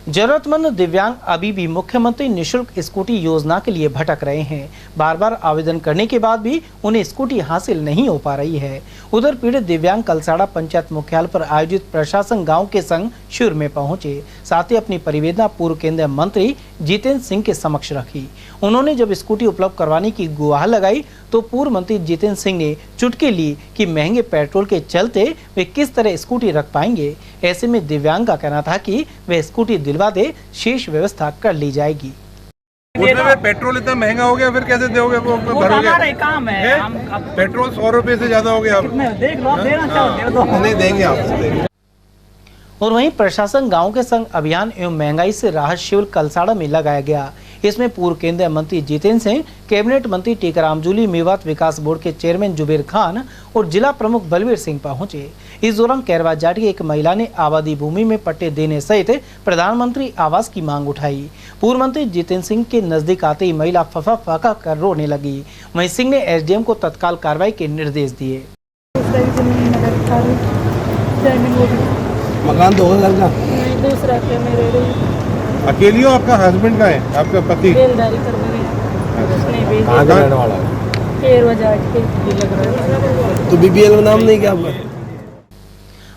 जरूरतमंद दिव्यांग अभी भी मुख्यमंत्री निःशुल्क स्कूटी योजना के लिए भटक रहे हैं। बार बार आवेदन करने के बाद भी उन्हें स्कूटी हासिल नहीं हो पा रही है। उधर पीड़ित दिव्यांग कलसाड़ा पंचायत मुख्यालय पर आयोजित प्रशासन गांव के संग शिविर में पहुंचे। साथ ही अपनी परिवेदना पूर्व केंद्रीय मंत्री जितेंद्र सिंह के समक्ष रखी। उन्होंने जब स्कूटी उपलब्ध करवाने की गुहार लगाई तो पूर्व मंत्री जितेंद्र सिंह ने चुटकी ली कि महंगे पेट्रोल के चलते वे किस तरह स्कूटी रख पाएंगे। ऐसे में दिव्यांग का कहना था कि वे स्कूटी दिलवा दे, शेष व्यवस्था कर ली जाएगी। उसमें पेट्रोल इतना महंगा हो गया, फिर कैसे दोगे? वो भरोगे? काम है। पेट्रोल 100 रुपए से ज्यादा हो गया। देख लो, देना चाहो नहीं देंगे आपसे। और वहीं प्रशासन गांव के संग अभियान एवं महंगाई से राहत शिविर कलसाड़ा में लगाया गया। इसमें पूर्व केंद्रीय मंत्री जितेंद्र सिंह, कैबिनेट मंत्री टीकाराम जूली, मेवात विकास बोर्ड के चेयरमैन जुबेर खान और जिला प्रमुख बलवीर सिंह पहुंचे। इस दौरान कैरवा जाट की एक महिला ने आबादी भूमि में पट्टे देने सहित प्रधानमंत्री आवास की मांग उठाई। पूर्व मंत्री जितेंद्र सिंह के नजदीक आते ही महिला फफा कर रोने लगी। वहीं सिंह ने एसडीएम को तत्काल कार्रवाई के निर्देश दिए। मकान 2 घर का दूसरा पे मेरे अकेली हो? आपका हस्बैंड का है? आपका पति बेलदारी कर रहने वाला है। तो बीबीएल में नाम नहीं क्या आपका?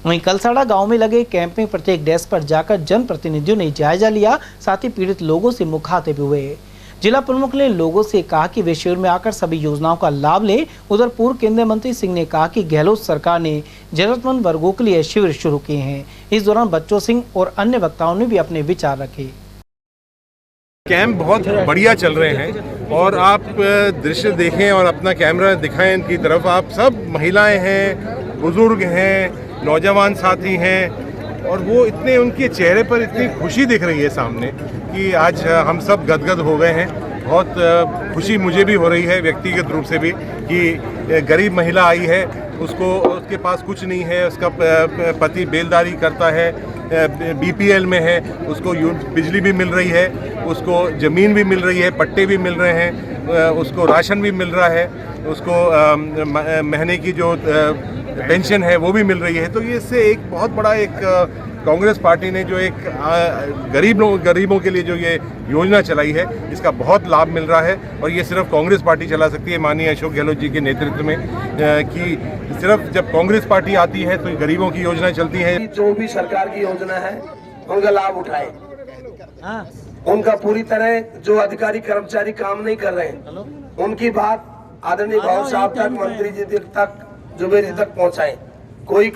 वहीं कलसाड़ा गांव में लगे कैंप में प्रत्येक डेस्क पर जाकर जनप्रतिनिधियों ने जायजा लिया। साथ ही पीड़ित लोगों से मुखातिब हुए। जिला प्रमुख ने लोगों से कहा कि वे शिविर में आकर सभी योजनाओं का लाभ लें। उधर पूर्व केंद्रीय मंत्री सिंह ने कहा कि गहलोत सरकार ने जरूरतमंद वर्गों के लिए शिविर शुरू किए हैं। इस दौरान बच्चों सिंह और अन्य वक्ताओं ने भी अपने विचार रखे। कैंप बहुत बढ़िया चल रहे हैं और आप दृश्य देखें और अपना कैमरा दिखाएं इनकी तरफ। आप सब महिलाएं हैं, बुजुर्ग हैं, नौजवान साथी हैं और वो इतने उनके चेहरे पर इतनी खुशी दिख रही है सामने कि आज हम सब गदगद हो गए हैं। बहुत खुशी मुझे भी हो रही है व्यक्तिगत रूप से भी कि गरीब महिला आई है, उसके पास कुछ नहीं है, उसका पति बेलदारी करता है, बीपीएल में है, उसको बिजली भी मिल रही है, उसको ज़मीन भी मिल रही है, पट्टे भी मिल रहे हैं, उसको राशन भी मिल रहा है, उसको महीने की जो पेंशन है वो भी मिल रही है। तो ये इससे एक बहुत बड़ा एक कांग्रेस पार्टी ने जो एक गरीबों के लिए जो ये योजना चलाई है, इसका बहुत लाभ मिल रहा है और ये सिर्फ कांग्रेस पार्टी चला सकती है माननीय अशोक गहलोत जी के नेतृत्व में। कि सिर्फ जब कांग्रेस पार्टी आती है तो गरीबों की योजना चलती है। जो भी सरकार की योजना है उनका लाभ उठाए। उनका पूरी तरह जो अधिकारी कर्मचारी काम नहीं कर रहे हैं उनकी बात आदरणीय भाव साहब तक, मंत्री जी तक, जुबेर जी तक पहुँचाए। कोई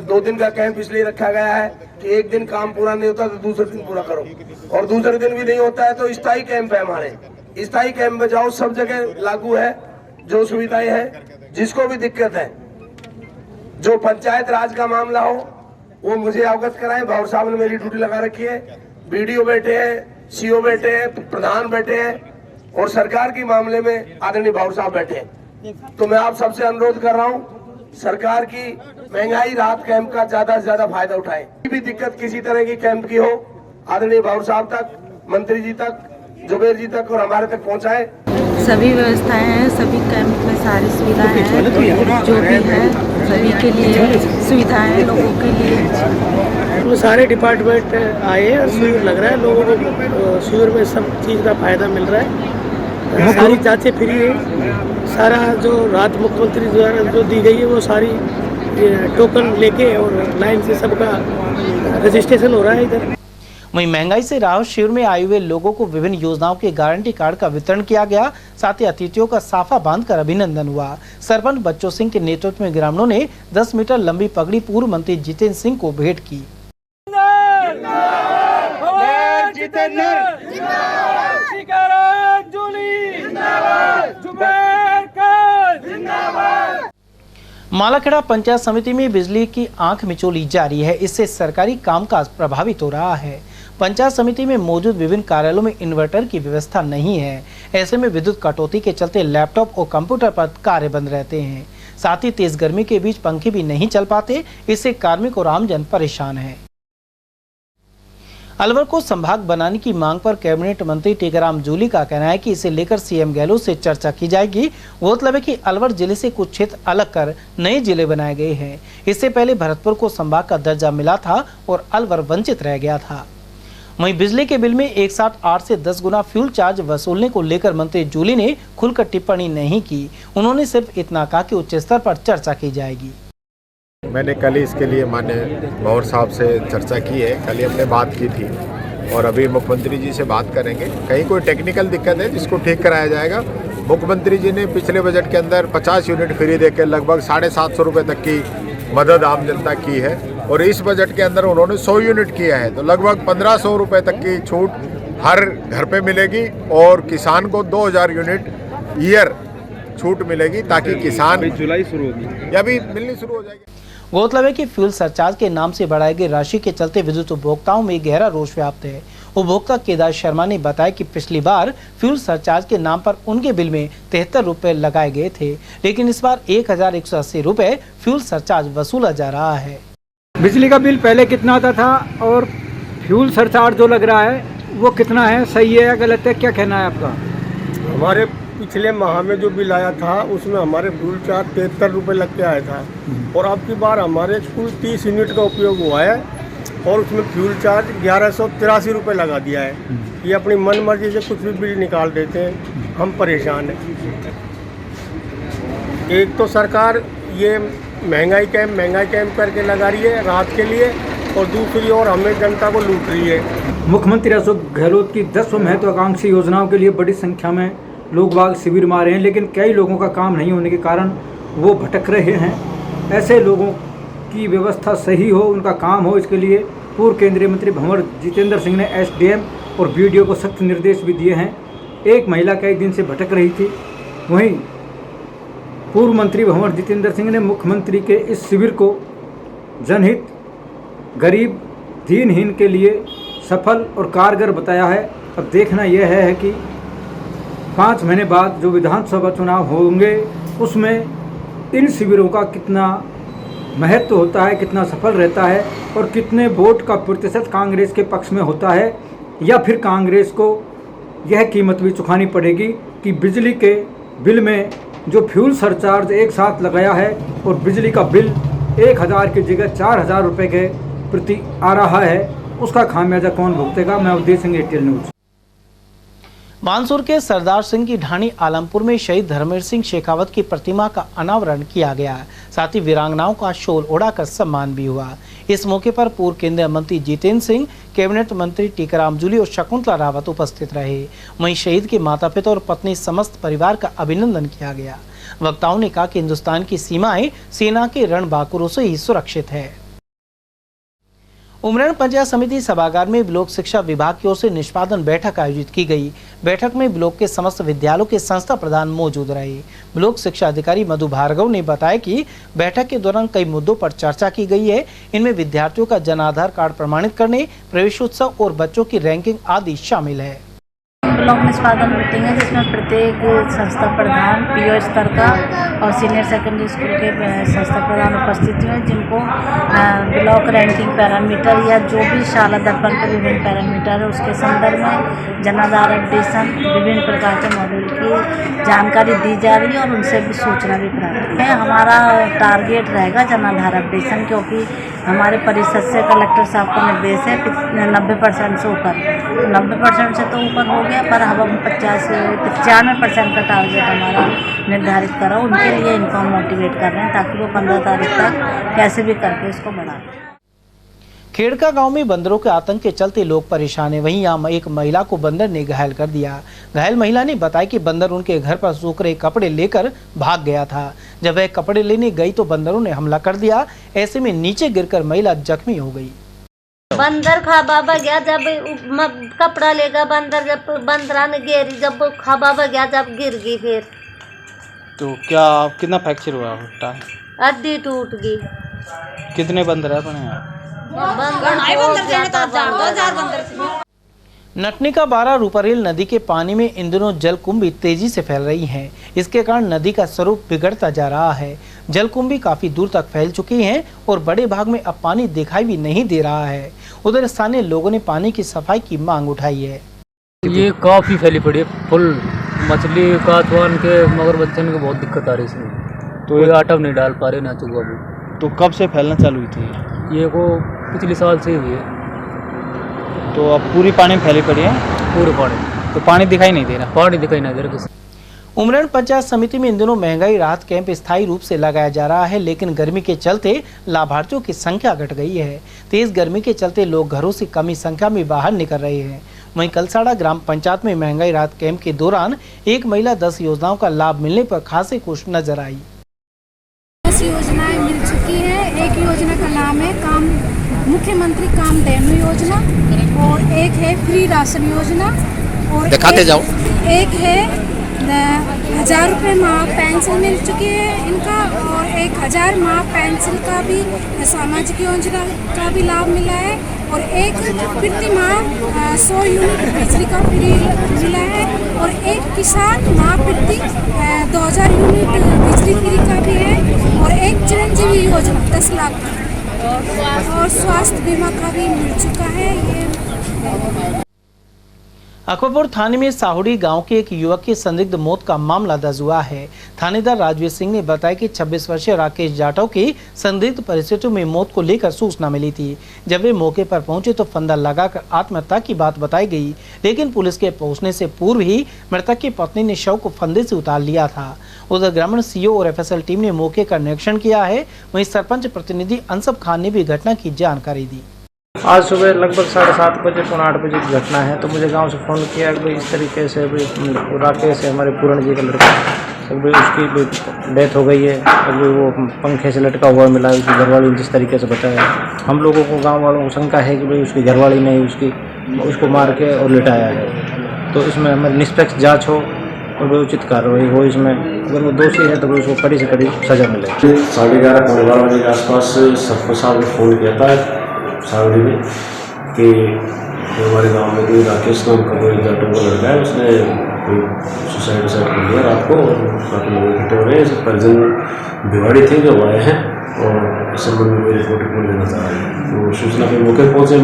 2 दिन का कैंप इसलिए रखा गया है कि एक दिन काम पूरा नहीं होता तो दूसरे दिन पूरा करो, और दूसरे दिन भी नहीं होता है तो स्थायी कैंप है हमारे। स्थायी कैंप में जाओ, सब जगह लागू है जो सुविधाएं हैं। जिसको भी दिक्कत है, जो पंचायत राज का मामला हो वो मुझे अवगत कराएं। भाव साहब ने मेरी ड्यूटी लगा रखी है, बीडीओ बैठे हैं, सीओ बैठे हैं, प्रधान बैठे हैं और सरकार के मामले में आदरणीय भाव साहब बैठे हैं। तो मैं आप सबसे अनुरोध कर रहा हूँ, सरकार की महंगाई राहत कैंप का ज्यादा से ज्यादा फायदा उठाएं। कोई भी दिक्कत किसी तरह की कैंप की हो, आदरणीय भाव साहब तक, मंत्री जी तक, जुबेर जी तक और हमारे तक पहुंचाएं। सभी व्यवस्थाएं हैं, सभी कैंप में सारी सुविधाएं हैं, जो भी है सभी के लिए सुविधाएं लोगों के लिए। तो सारे डिपार्टमेंट आए हैं और शिविर लग रहा है, लोगों को शिविर में सब चीज़ का फायदा मिल रहा है। सारी जांचें फ्री है, सारा जो राहत मुख्यमंत्री द्वारा जो दी गई है वो सारी टोकन लेके और लाइन से सबका रजिस्ट्रेशन हो रहा है इधर। वहीं महंगाई से राहत शिविर में आए हुए लोगों को विभिन्न योजनाओं के गारंटी कार्ड का वितरण किया गया। साथ ही अतिथियों का साफा बांधकर अभिनंदन हुआ। सरपंच बच्चों सिंह के नेतृत्व में ग्रामीणों ने 10 मीटर लंबी पगड़ी पूर्व मंत्री जितेंद्र सिंह को भेंट की। मालाखेड़ा पंचायत समिति में बिजली की आंख मिचौली जारी है। इससे सरकारी कामकाज प्रभावित हो रहा है। पंचायत समिति में मौजूद विभिन्न कार्यालयों में इन्वर्टर की व्यवस्था नहीं है। ऐसे में विद्युत कटौती के चलते लैपटॉप और कंप्यूटर पर कार्य बंद रहते हैं। साथ ही तेज गर्मी के बीच पंखे भी नहीं चल पाते। इससे कार्मिक और आमजन परेशान है। अलवर को संभाग बनाने की मांग पर कैबिनेट मंत्री टीकाराम जूली का कहना है कि इसे लेकर सीएम गहलोत से चर्चा की जाएगी। गौरतलब है कि अलवर जिले से कुछ क्षेत्र अलग कर नए जिले बनाए गए हैं। इससे पहले भरतपुर को संभाग का दर्जा मिला था और अलवर वंचित रह गया था। वहीं बिजली के बिल में एक साथ 8 से 10 गुना फ्यूल चार्ज वसूलने को लेकर मंत्री जूली ने खुलकर टिप्पणी नहीं की। उन्होंने सिर्फ इतना कहा कि उच्च स्तर पर चर्चा की जाएगी। मैंने कल ही इसके लिए माननीय भंवर साहब से चर्चा की है, कल ही हमने बात की थी और अभी मुख्यमंत्री जी से बात करेंगे। कहीं कोई टेक्निकल दिक्कत है जिसको ठीक कराया जाएगा। मुख्यमंत्री जी ने पिछले बजट के अंदर 50 यूनिट फ्री देकर लगभग 750 रुपये तक की मदद आम जनता की है और इस बजट के अंदर उन्होंने 100 यूनिट किया है, तो लगभग 1500 रुपये तक की छूट हर घर पे मिलेगी और किसान को 2000 यूनिट ईयर छूट मिलेगी ताकि किसान जुलाई शुरू होगी या अभी मिलनी शुरू हो जाएगी। गौरतलब है कि फ्यूल सरचार्ज के नाम से बढ़ाई गई राशि के चलते विद्युत उपभोक्ताओं में गहरा रोष व्याप्त है। उपभोक्ता केदार शर्मा ने बताया कि पिछली बार फ्यूल सरचार्ज के नाम पर उनके बिल में 73 रुपए लगाए गए थे, लेकिन इस बार 1180 रुपए फ्यूल सरचार्ज वसूला जा रहा है। बिजली का बिल पहले कितना आता था और फ्यूल सरचार्ज जो लग रहा है वो कितना है, सही है या गलत है, क्या कहना है आपका? हमारे पिछले माह में जो बिल आया था उसमें हमारे फ्यूल चार्ज 73 रुपये लग के आया था और अब की बार हमारे कुल 30 यूनिट का उपयोग हुआ है और उसमें फ्यूल चार्ज 1183 रुपये लगा दिया है। ये अपनी मन मर्जी से कुछ भी बिल निकाल देते हैं, हम परेशान हैं। एक तो सरकार ये महंगाई कैंप करके लगा रही है राहत के लिए और दूसरी ओर हमें जनता को लूट रही है। मुख्यमंत्री अशोक गहलोत की 10 महत्वाकांक्षी योजनाओं के लिए बड़ी संख्या में लोग बाग शिविर में आ रहे हैं, लेकिन कई लोगों का काम नहीं होने के कारण वो भटक रहे हैं। ऐसे लोगों की व्यवस्था सही हो, उनका काम हो, इसके लिए पूर्व केंद्रीय मंत्री भंवर जितेंद्र सिंह ने एसडीएम और बीडीओ को सख्त निर्देश भी दिए हैं। एक महिला कई दिन से भटक रही थी, वहीं पूर्व मंत्री भंवर जितेंद्र सिंह ने मुख्यमंत्री के इस शिविर को जनहित, गरीब, दीनहीन के लिए सफल और कारगर बताया है। अब देखना यह है कि 5 महीने बाद जो विधानसभा चुनाव होंगे उसमें इन शिविरों का कितना महत्व होता है, कितना सफल रहता है और कितने वोट का प्रतिशत कांग्रेस के पक्ष में होता है, या फिर कांग्रेस को यह कीमत भी चुकानी पड़ेगी कि बिजली के बिल में जो फ्यूल सरचार्ज एक साथ लगाया है और बिजली का बिल 1000 की जगह 4000 रुपये के प्रति आ रहा है, उसका खामियाजा कौन भुगतेगा। मैं उदय सिंह, एटीएल न्यूज़। मानसूर के सरदार सिंह की ढाणी आलमपुर में शहीद धर्मेंद्र सिंह शेखावत की प्रतिमा का अनावरण किया गया, साथ ही वीरांगनाओं का शोल उड़ाकर सम्मान भी हुआ। इस मौके पर पूर्व केंद्रीय मंत्री जितेंद्र सिंह, कैबिनेट मंत्री टीकाराम जूली और शकुंतला रावत उपस्थित रहे। वहीं शहीद के माता पिता और पत्नी समस्त परिवार का अभिनंदन किया गया। वक्ताओं ने कहा कि हिंदुस्तान की सीमाएं सेना के रणबांकुरों से ही सुरक्षित है। उमरेड पंचायत समिति सभागार में ब्लॉक शिक्षा विभाग की ओर से निष्पादन बैठक आयोजित की गई। बैठक में ब्लॉक के समस्त विद्यालयों के संस्था प्रधान मौजूद रहे। ब्लॉक शिक्षा अधिकारी मधु भार्गव ने बताया कि बैठक के दौरान कई मुद्दों पर चर्चा की गई है। इनमें विद्यार्थियों का जन आधार कार्ड प्रमाणित करने, प्रवेशोत्सव और बच्चों की रैंकिंग आदि शामिल है। ब्लॉक निष्पादन मीटिंग है जिसमें प्रत्येक संस्था प्रधान, पीओ स्तर का और सीनियर सेकेंडरी स्कूल के संस्था प्रधान उपस्थित हुए, जिनको ब्लॉक रैंकिंग पैरामीटर या जो भी शाला दर्पण के विभिन्न पैरामीटर है उसके संदर्भ में जनाधार अपडेशन, विभिन्न प्रकार के मॉड्यूल की जानकारी दी जा रही है और उनसे भी सूचना भी प्राप्त है। हमारा टारगेट रहेगा जनाधार अपडेशन, क्योंकि हमारे परिषद से कलेक्टर साहब का निर्देश है 90% से ऊपर, 90% से तो ऊपर हो गया, पर हम 95% का टारगेट हमारा निर्धारित करा। उनके लिए इनको हम मोटिवेट कर रहे हैं ताकि वो 15 तारीख तक कैसे भी करके इसको बढ़ाएं। खेड़का गांव में बंदरों के आतंक के चलते लोग परेशान हैं। वहीं यहां एक महिला को बंदर ने घायल कर दिया। घायल महिला ने बताया कि बंदर उनके घर पर सूख रहे कपड़े लेकर भाग गया था। जब वह कपड़े लेने गई तो बंदरों ने हमला कर दिया। ऐसे में नीचे गिरकर महिला जख्मी हो गई। बंदर खा बाबा गया, जब कपड़ा लेगा बंदर, जब बंदरा ने घेरी, जब खा बाबा गया, जब गिर गई। फिर तो क्या कितना फ्रैक्चर हुआ? हड्डी टूट गई। कितने बंदर है अपने यहाँ? नटनी का 12 रूपारेल नदी के पानी में इन दिनों जलकुंभी तेजी से फैल रही हैं। इसके कारण नदी का स्वरूप बिगड़ता जा रहा है। जलकुंभी काफी दूर तक फैल चुकी हैं और बड़े भाग में अब पानी दिखाई भी नहीं दे रहा है। उधर स्थानीय लोगों ने पानी की सफाई की मांग उठाई है। ये काफी फैली पड़ी है, फुल मछली काचवान के मगर बच्चन को बहुत दिक्कत आ रही है। तो ये आटा नहीं डाल पा रहे ना चुका अभी। तो कब से फैलना चालू हुई थी? ये को पिछले साल से हुई है। तो अब पूरी पानी में फैली पड़ी है। पूरे पानी, तो पानी दिखाई नहीं दे रहा। पानी दिखाई नहीं दे रहा किसी। उमरेड पंचायत समिति में इन दिनों महंगाई राहत कैंप स्थायी रूप से लगाया जा रहा है, लेकिन गर्मी के चलते लाभार्थियों की संख्या घट गई है। तेज गर्मी के चलते लोग घरों से कम ही संख्या में बाहर निकल रहे हैं। वहीं कलसाड़ा ग्राम पंचायत में महंगाई राहत कैंप के दौरान एक महिला 10 योजनाओं का लाभ मिलने पर खासे खुश नजर आई। 10 योजनाएं मिल चुकी है। एक योजना का नाम है मुख्यमंत्री कामधेनु योजना, और एक है फ्री राशन योजना, और दिखाते जाओ। एक है 1000 रुपये माह पेंशन मिल चुकी है इनका, और 1000 माह पेंशन का भी सामाजिक योजना का भी लाभ मिला है, और एक प्रति माह 100 यूनिट बिजली का फ्री मिला है, और एक किसान माह प्रति 2000 यूनिट बिजली फ्री का भी है, और एक चिरंजीवी योजना 10 लाख और स्वास्थ्य बीमा का भी मिल चुका है। ये अकबरपुर थाने में साहुड़ी गांव के एक युवक की संदिग्ध मौत का मामला दर्ज हुआ है। थानेदार राजवीर सिंह ने बताया कि 26 वर्षीय राकेश जाटव की संदिग्ध परिस्थितियों में मौत को लेकर सूचना मिली थी। जब वे मौके पर पहुंचे तो फंदा लगाकर आत्महत्या की बात बताई गई, लेकिन पुलिस के पहुंचने से पूर्व ही मृतक की पत्नी ने शव को फंदे से उतार लिया था। उधर ग्रामीण सीओ और एफएसएल टीम ने मौके का निरीक्षण किया है। वहीं सरपंच प्रतिनिधि अंसब खान ने भी घटना की जानकारी दी। आज सुबह लगभग 7:30 बजे 8 बजे की घटना है। तो मुझे गांव से फ़ोन किया कि भाई इस तरीके से भाई राकेश है, हमारे पूरण जी का लड़का, तो भाई उसकी डेथ हो गई है। अभी वो पंखे से लटका हुआ मिला, उसकी घरवाली जिस तरीके से बताया, हम लोगों को गांव वालों को शंका है कि भाई उसकी घरवाली ने उसको मार के और लिटाया है। तो इसमें हमारी निष्पक्ष जाँच हो और वो उचित कार्रवाई हो। इसमें अगर वो दोषी है तो उसको कड़ी से कड़ी सजा मिले। 11:30 पौने 12 बजे के आसपास सरपंच साहब ने फ़ोन किया था सावड़ी में कि हमारे गांव में कोई राकेश नाम का कोई जाटों का लड़का है, उसने कोई सुसाइड कर लिया रात को, और काफ़ी लोग इकट्ठे हो रहे हैं। परिजन भिवाड़ी थे जो आए हैं और इस संबंध में कोई रिपोर्ट देना चाह रहे हैं। तो सूचना पे मौके पहुँचे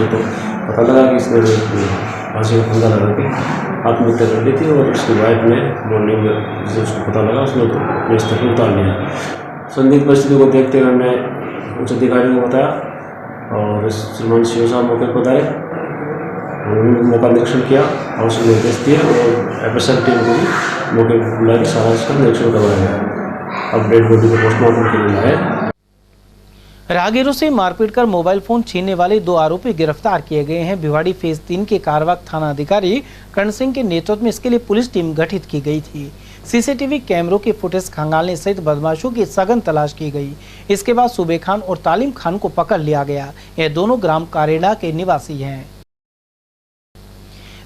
तो पता लगा कि इसने फांसी का फंदा लगा के आत्महत्या कर ली थी, और उसकी वाइफ ने मॉर्निंग में जिसे उसको पता लगा उसने तो इस तक उतार लिया। संदिग्ध परिस्थिति को देखते हुए हमने उच्च अधिकारियों को बताया और श्रीमान सीओ साहब मौके पर आए, उन्होंने मौका निरीक्षण किया और उसे निर्देश दिए, और एफएसएल टीम को भी मौके पर बुलाकर सारा इसका निरीक्षण करवाया गया। अब डेड बॉडी को पोस्टमार्टम के लिए लाए। राहगीरों से मारपीट कर मोबाइल फोन छीनने वाले 2 आरोपी गिरफ्तार किए गए हैं। भिवाड़ी फेज 3 के कारवाक थाना अधिकारी कर्ण सिंह के नेतृत्व में इसके लिए पुलिस टीम गठित की गई थी। सीसीटीवी कैमरों के फुटेज खंगालने सहित बदमाशों की सघन तलाश की गई। इसके बाद सूबे खान और तालीम खान को पकड़ लिया गया। यह दोनों ग्राम कारेड़ा के निवासी हैं।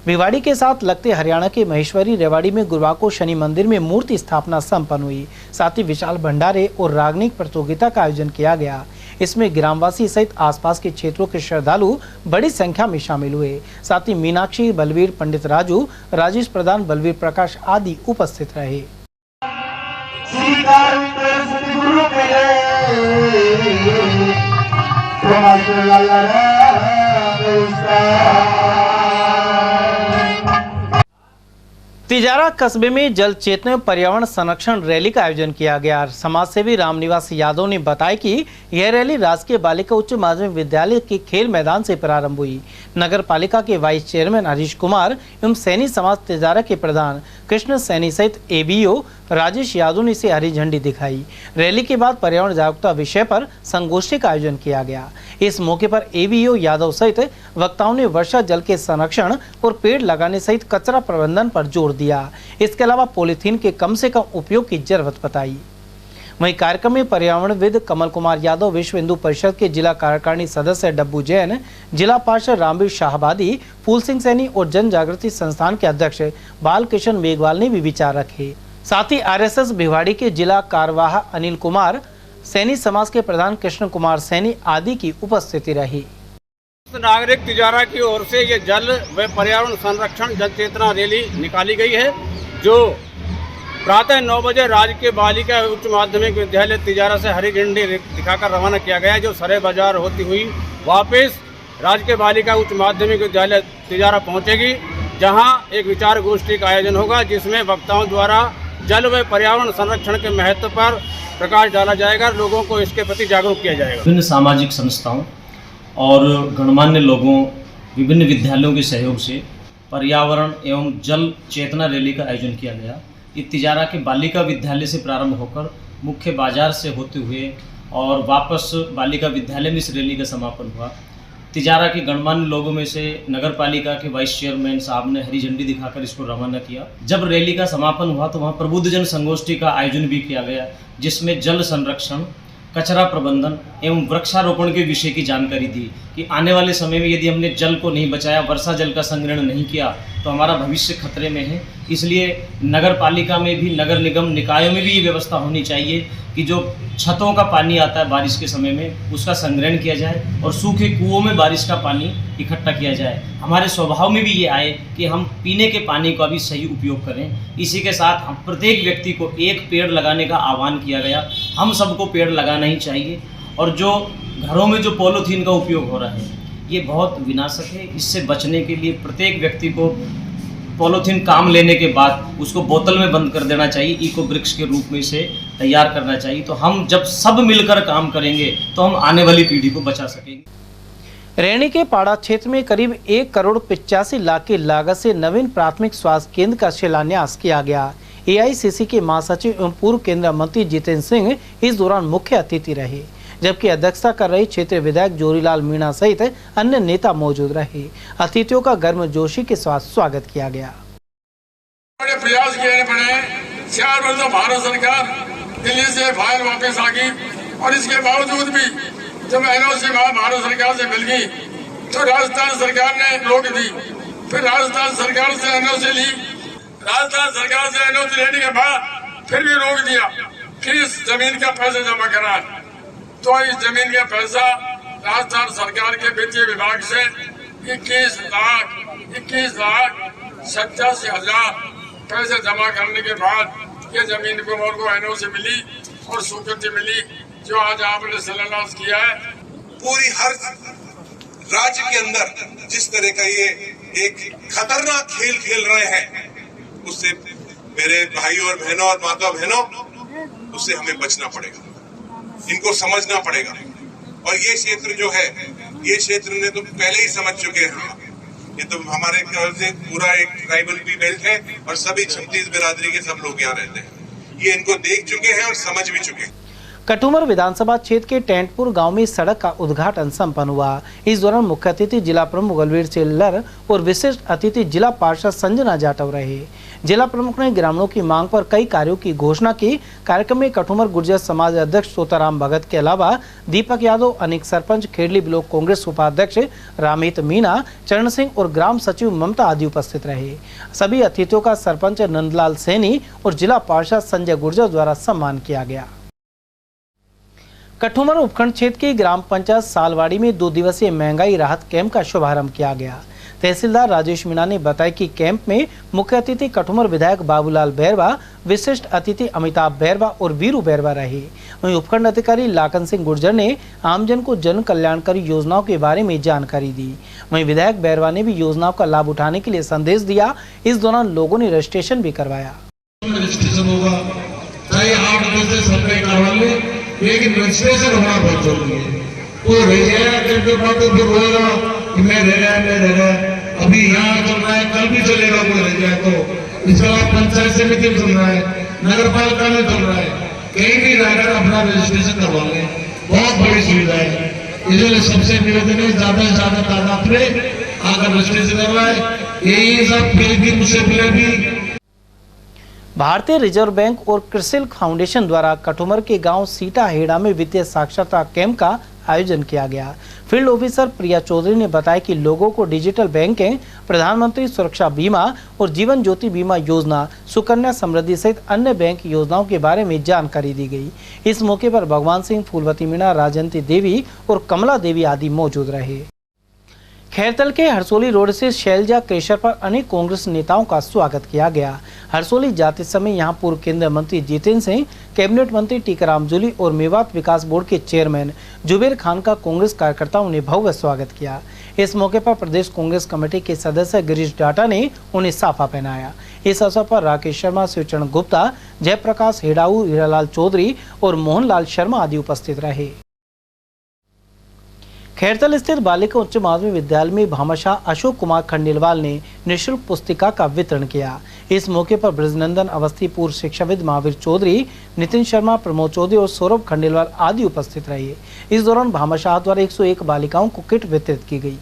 भिवाड़ी के साथ लगते हरियाणा के महेश्वरी रेवाड़ी में गुरुवार को शनि मंदिर में मूर्ति स्थापना संपन्न हुई। साथ ही विशाल भंडारे और रागनिक प्रतियोगिता का आयोजन किया गया। इसमें ग्रामवासी सहित आसपास के क्षेत्रों के श्रद्धालु बड़ी संख्या में शामिल हुए। साथ ही मीनाक्षी, बलवीर, पंडित राजू, राजेश प्रधान, बलवीर प्रकाश आदि उपस्थित रहे। तिजारा कस्बे में जल चेतना पर्यावरण संरक्षण रैली का आयोजन किया गया। समाजसेवी रामनिवास यादव ने बताया कि यह रैली राजकीय बालिका उच्च माध्यमिक विद्यालय के खेल मैदान से प्रारंभ हुई। नगर पालिका के वाइस चेयरमैन हरीश कुमार एवं सैनी समाज तिजारा के प्रधान कृष्ण सैनी सहित एबीओ राजेश यादव ने इसे हरी झंडी दिखाई। रैली के बाद पर्यावरण जागरूकता विषय पर संगोष्ठी का आयोजन किया गया। इस मौके पर एबीओ यादव सहित वक्ताओं ने वर्षा जल के संरक्षण और पेड़ लगाने सहित कचरा प्रबंधन पर जोर दिया। इसके अलावा पॉलीथीन के कम से कम उपयोग की जरूरत बताई। वहीं कार्यक्रम में पर्यावरणविद कमल कुमार यादव, विश्व हिंदू परिषद के जिला कार्यकारिणी सदस्य डब्बू जैन, जिला पार्षद रामवीर शाहबादी, फूल सिंह सैनी और जन जागृति संस्थान के अध्यक्ष बालकिशन मेघवाल ने भी विचार रखे। साथ ही आरएसएस भिवाड़ी के जिला कार्यवाह अनिल कुमार, सैनी समाज के प्रधान कृष्ण कुमार सैनी आदि की उपस्थिति रही। नागरिक तिजारा की ओर से ये जल व पर्यावरण संरक्षण जन चेतना रैली निकाली गई है, जो प्रातः 9 बजे राजकीय बालिका उच्च माध्यमिक विद्यालय तिजारा से हरी झंडी दिखाकर रवाना किया गया है, जो सरे बाजार होती हुई वापस राजकीय बालिका उच्च माध्यमिक विद्यालय तिजारा पहुंचेगी, जहां एक विचार गोष्ठी का आयोजन होगा, जिसमें वक्ताओं द्वारा जल व पर्यावरण संरक्षण के महत्व पर प्रकाश डाला जाएगा, लोगों को इसके प्रति जागरूक किया जाएगा। विभिन्न सामाजिक संस्थाओं और गणमान्य लोगों विभिन्न विद्यालयों के सहयोग से पर्यावरण एवं जल चेतना रैली का आयोजन किया गया। ये तिजारा के बालिका विद्यालय से प्रारंभ होकर मुख्य बाजार से होते हुए और वापस बालिका विद्यालय में इस रैली का समापन हुआ। तिजारा के गणमान्य लोगों में से नगर पालिका के वाइस चेयरमैन साहब ने हरी झंडी दिखाकर इसको रवाना किया। जब रैली का समापन हुआ तो वहाँ प्रबुद्धजन संगोष्ठी का आयोजन भी किया गया, जिसमें जल संरक्षण, कचरा प्रबंधन एवं वृक्षारोपण के विषय की जानकारी दी कि आने वाले समय में यदि हमने जल को नहीं बचाया, वर्षा जल का संग्रहण नहीं किया तो हमारा भविष्य खतरे में है। इसलिए नगर पालिका में भी, नगर निगम निकायों में भी ये व्यवस्था होनी चाहिए कि जो छतों का पानी आता है बारिश के समय में उसका संग्रहण किया जाए और सूखे कुओं में बारिश का पानी इकट्ठा किया जाए। हमारे स्वभाव में भी ये आए कि हम पीने के पानी का भी सही उपयोग करें। इसी के साथ हम प्रत्येक व्यक्ति को एक पेड़ लगाने का आह्वान किया गया। हम सबको पेड़ लगाना ही चाहिए। और जो घरों में जो पॉलीथीन का उपयोग हो रहा है ये बहुत विनाशक है। इससे बचने के लिए प्रत्येक व्यक्ति को पॉलीथीन काम लेने के बाद उसको बोतल में बंद कर देना चाहिए, इको ब्रिक्स के रूप में इसे तैयार करना चाहिए। तो हम जब सब मिलकर काम करेंगे तो हम आने वाली पीढ़ी को बचा सकेंगे। रैनी के पाड़ा क्षेत्र में करीब 1 करोड़ 85 लाख की लागत से नवीन प्राथमिक स्वास्थ्य केंद्र का शिलान्यास किया गया। AICC के महासचिव एवं पूर्व केंद्रीय मंत्री जितेंद्र सिंह इस दौरान मुख्य अतिथि रहे, जबकि अध्यक्षता कर रही क्षेत्रीय विधायक जोरीलाल मीणा सहित अन्य नेता मौजूद रहे। अतिथियों का गर्मजोशी के साथ स्वागत किया गया। बड़े प्रयास किए पड़े, 4 वर्षों भारत सरकार दिल्ली से फाइल वापस आ गई और इसके बावजूद भी जब NOC भारत सरकार से मिल गई तो राजस्थान सरकार ने रोक दी। फिर राजस्थान सरकार से NOC ली, राजस्थान सरकार से NOC लेने के बाद फिर भी रोक दिया। फिर इस जमीन का पैसा जमा करा तो इस जमीन का पैसा राजस्थान सरकार के वित्तीय विभाग से 21 लाख 87,000 पैसे जमा करने के बाद ये जमीन को मोर को NOC मिली और स्वीकृति मिली जो आज आपने शिलान्यास किया है। पूरी हर राज्य के अंदर जिस तरह का ये एक खतरनाक खेल खेल रहे हैं उससे मेरे भाइयों और बहनों और माता बहनों उससे हमें बचना पड़ेगा, इनको समझना पड़ेगा। और ये क्षेत्र जो है ये क्षेत्र ने तो पहले ही समझ चुके हैं। ये तो हमारे ख्याल से पूरा एक ट्राइबल भी बेल्ट है और सभी 36 बिरादरी के सब लोग यहाँ रहते हैं। ये इनको देख चुके हैं और समझ भी चुके हैं। कटुमर विधानसभा क्षेत्र के टेंटपुर गांव में सड़क का उद्घाटन संपन्न हुआ। इस दौरान मुख्य अतिथि जिला प्रमुख बलवीर चिल्लर और विशिष्ट अतिथि जिला पार्षद संजना जाटव रहे। जिला प्रमुख ने ग्रामीणों की मांग पर कई कार्यों की घोषणा की। कार्यक्रम में कटुमर गुर्जर समाज अध्यक्ष तोताराम भगत के अलावा दीपक यादव, अनेक सरपंच, खेड़ली ब्लॉक कांग्रेस उपाध्यक्ष रामित मीना, चरण सिंह और ग्राम सचिव ममता आदि उपस्थित रहे। सभी अतिथियों का सरपंच नंदलाल सैनी और जिला पार्षद संजय गुर्जर द्वारा सम्मान किया गया। कटुमर उपखंड क्षेत्र की ग्राम पंचायत सालवाड़ी में 2 दिवसीय महंगाई राहत कैंप का शुभारंभ किया गया। तहसीलदार राजेश मीणा ने बताया कि कैंप में मुख्य अतिथि कटुमर विधायक बाबूलाल बैरवा, विशिष्ट अतिथि अमिताभ बैरवा और वीरू बैरवा रहे। वहीं उपखंड अधिकारी लाखन सिंह गुर्जर ने आमजन को जन कल्याणकारी योजनाओं के बारे में जानकारी दी। वहीं विधायक बैरवा ने भी योजनाओं का लाभ उठाने के लिए संदेश दिया। इस दौरान लोगों ने रजिस्ट्रेशन भी करवाया। लेकिन रजिस्ट्रेशन होना बहुत जरूरी है। वो रोएगा कि मैं रह रहा अभी यहाँ चल रहा है, कल भी चलेगा, कोई रह जाए तो। इसके अलावा पंचायत समिति में चल रहा है, नगर पालिका में चल रहा है, कहीं भी रहकर अपना रजिस्ट्रेशन करवा लें, बहुत बड़ी सुविधा है। इसलिए सबसे निवेदन है ज्यादा से ज्यादा तादाद में आकर रजिस्ट्रेशन करवाए। यही सब फिर मुझसे पहले भी भारतीय रिजर्व बैंक और क्रिसिल फाउंडेशन द्वारा कटुमर के गांव सीटा हेड़ा में वित्तीय साक्षरता कैंप का आयोजन किया गया। फील्ड ऑफिसर प्रिया चौधरी ने बताया कि लोगों को डिजिटल बैंकिंग, प्रधानमंत्री सुरक्षा बीमा और जीवन ज्योति बीमा योजना, सुकन्या समृद्धि सहित अन्य बैंक योजनाओं के बारे में जानकारी दी गई। इस मौके पर भगवान सिंह, फूलवती मीणा, राजंती देवी और कमला देवी आदि मौजूद रहे। खैरतल के हरसोली रोड से शैलजा क्रेशर पर अनेक कांग्रेस नेताओं का स्वागत किया गया। हरसोली जाते समय यहां पूर्व केंद्रीय मंत्री जितेंद्र सिंह, कैबिनेट मंत्री टीकाराम जूली और मेवात विकास बोर्ड के चेयरमैन जुबेर खान का कांग्रेस कार्यकर्ताओं ने भव्य स्वागत किया। इस मौके पर प्रदेश कांग्रेस कमेटी के सदस्य गिरीश डाटा ने उन्हें साफा पहनाया। इस अवसर पर राकेश शर्मा, शिवचरण गुप्ता, जयप्रकाश हेडाऊ, हीरालाल चौधरी और मोहनलाल शर्मा आदि उपस्थित रहे। खैरतल स्थित बालिका उच्च माध्यमिक विद्यालय में भामाशाह अशोक कुमार खंडेलवाल ने निःशुल्क पुस्तिका का वितरण किया। इस मौके पर ब्रजनंदन अवस्थी, पूर्व शिक्षाविद महावीर चौधरी, नितिन शर्मा, प्रमोद चौधरी और सौरभ खंडेलवाल आदि उपस्थित रहे। इस दौरान भामाशाह द्वारा 101 बालिकाओं को किट वितरित की गई।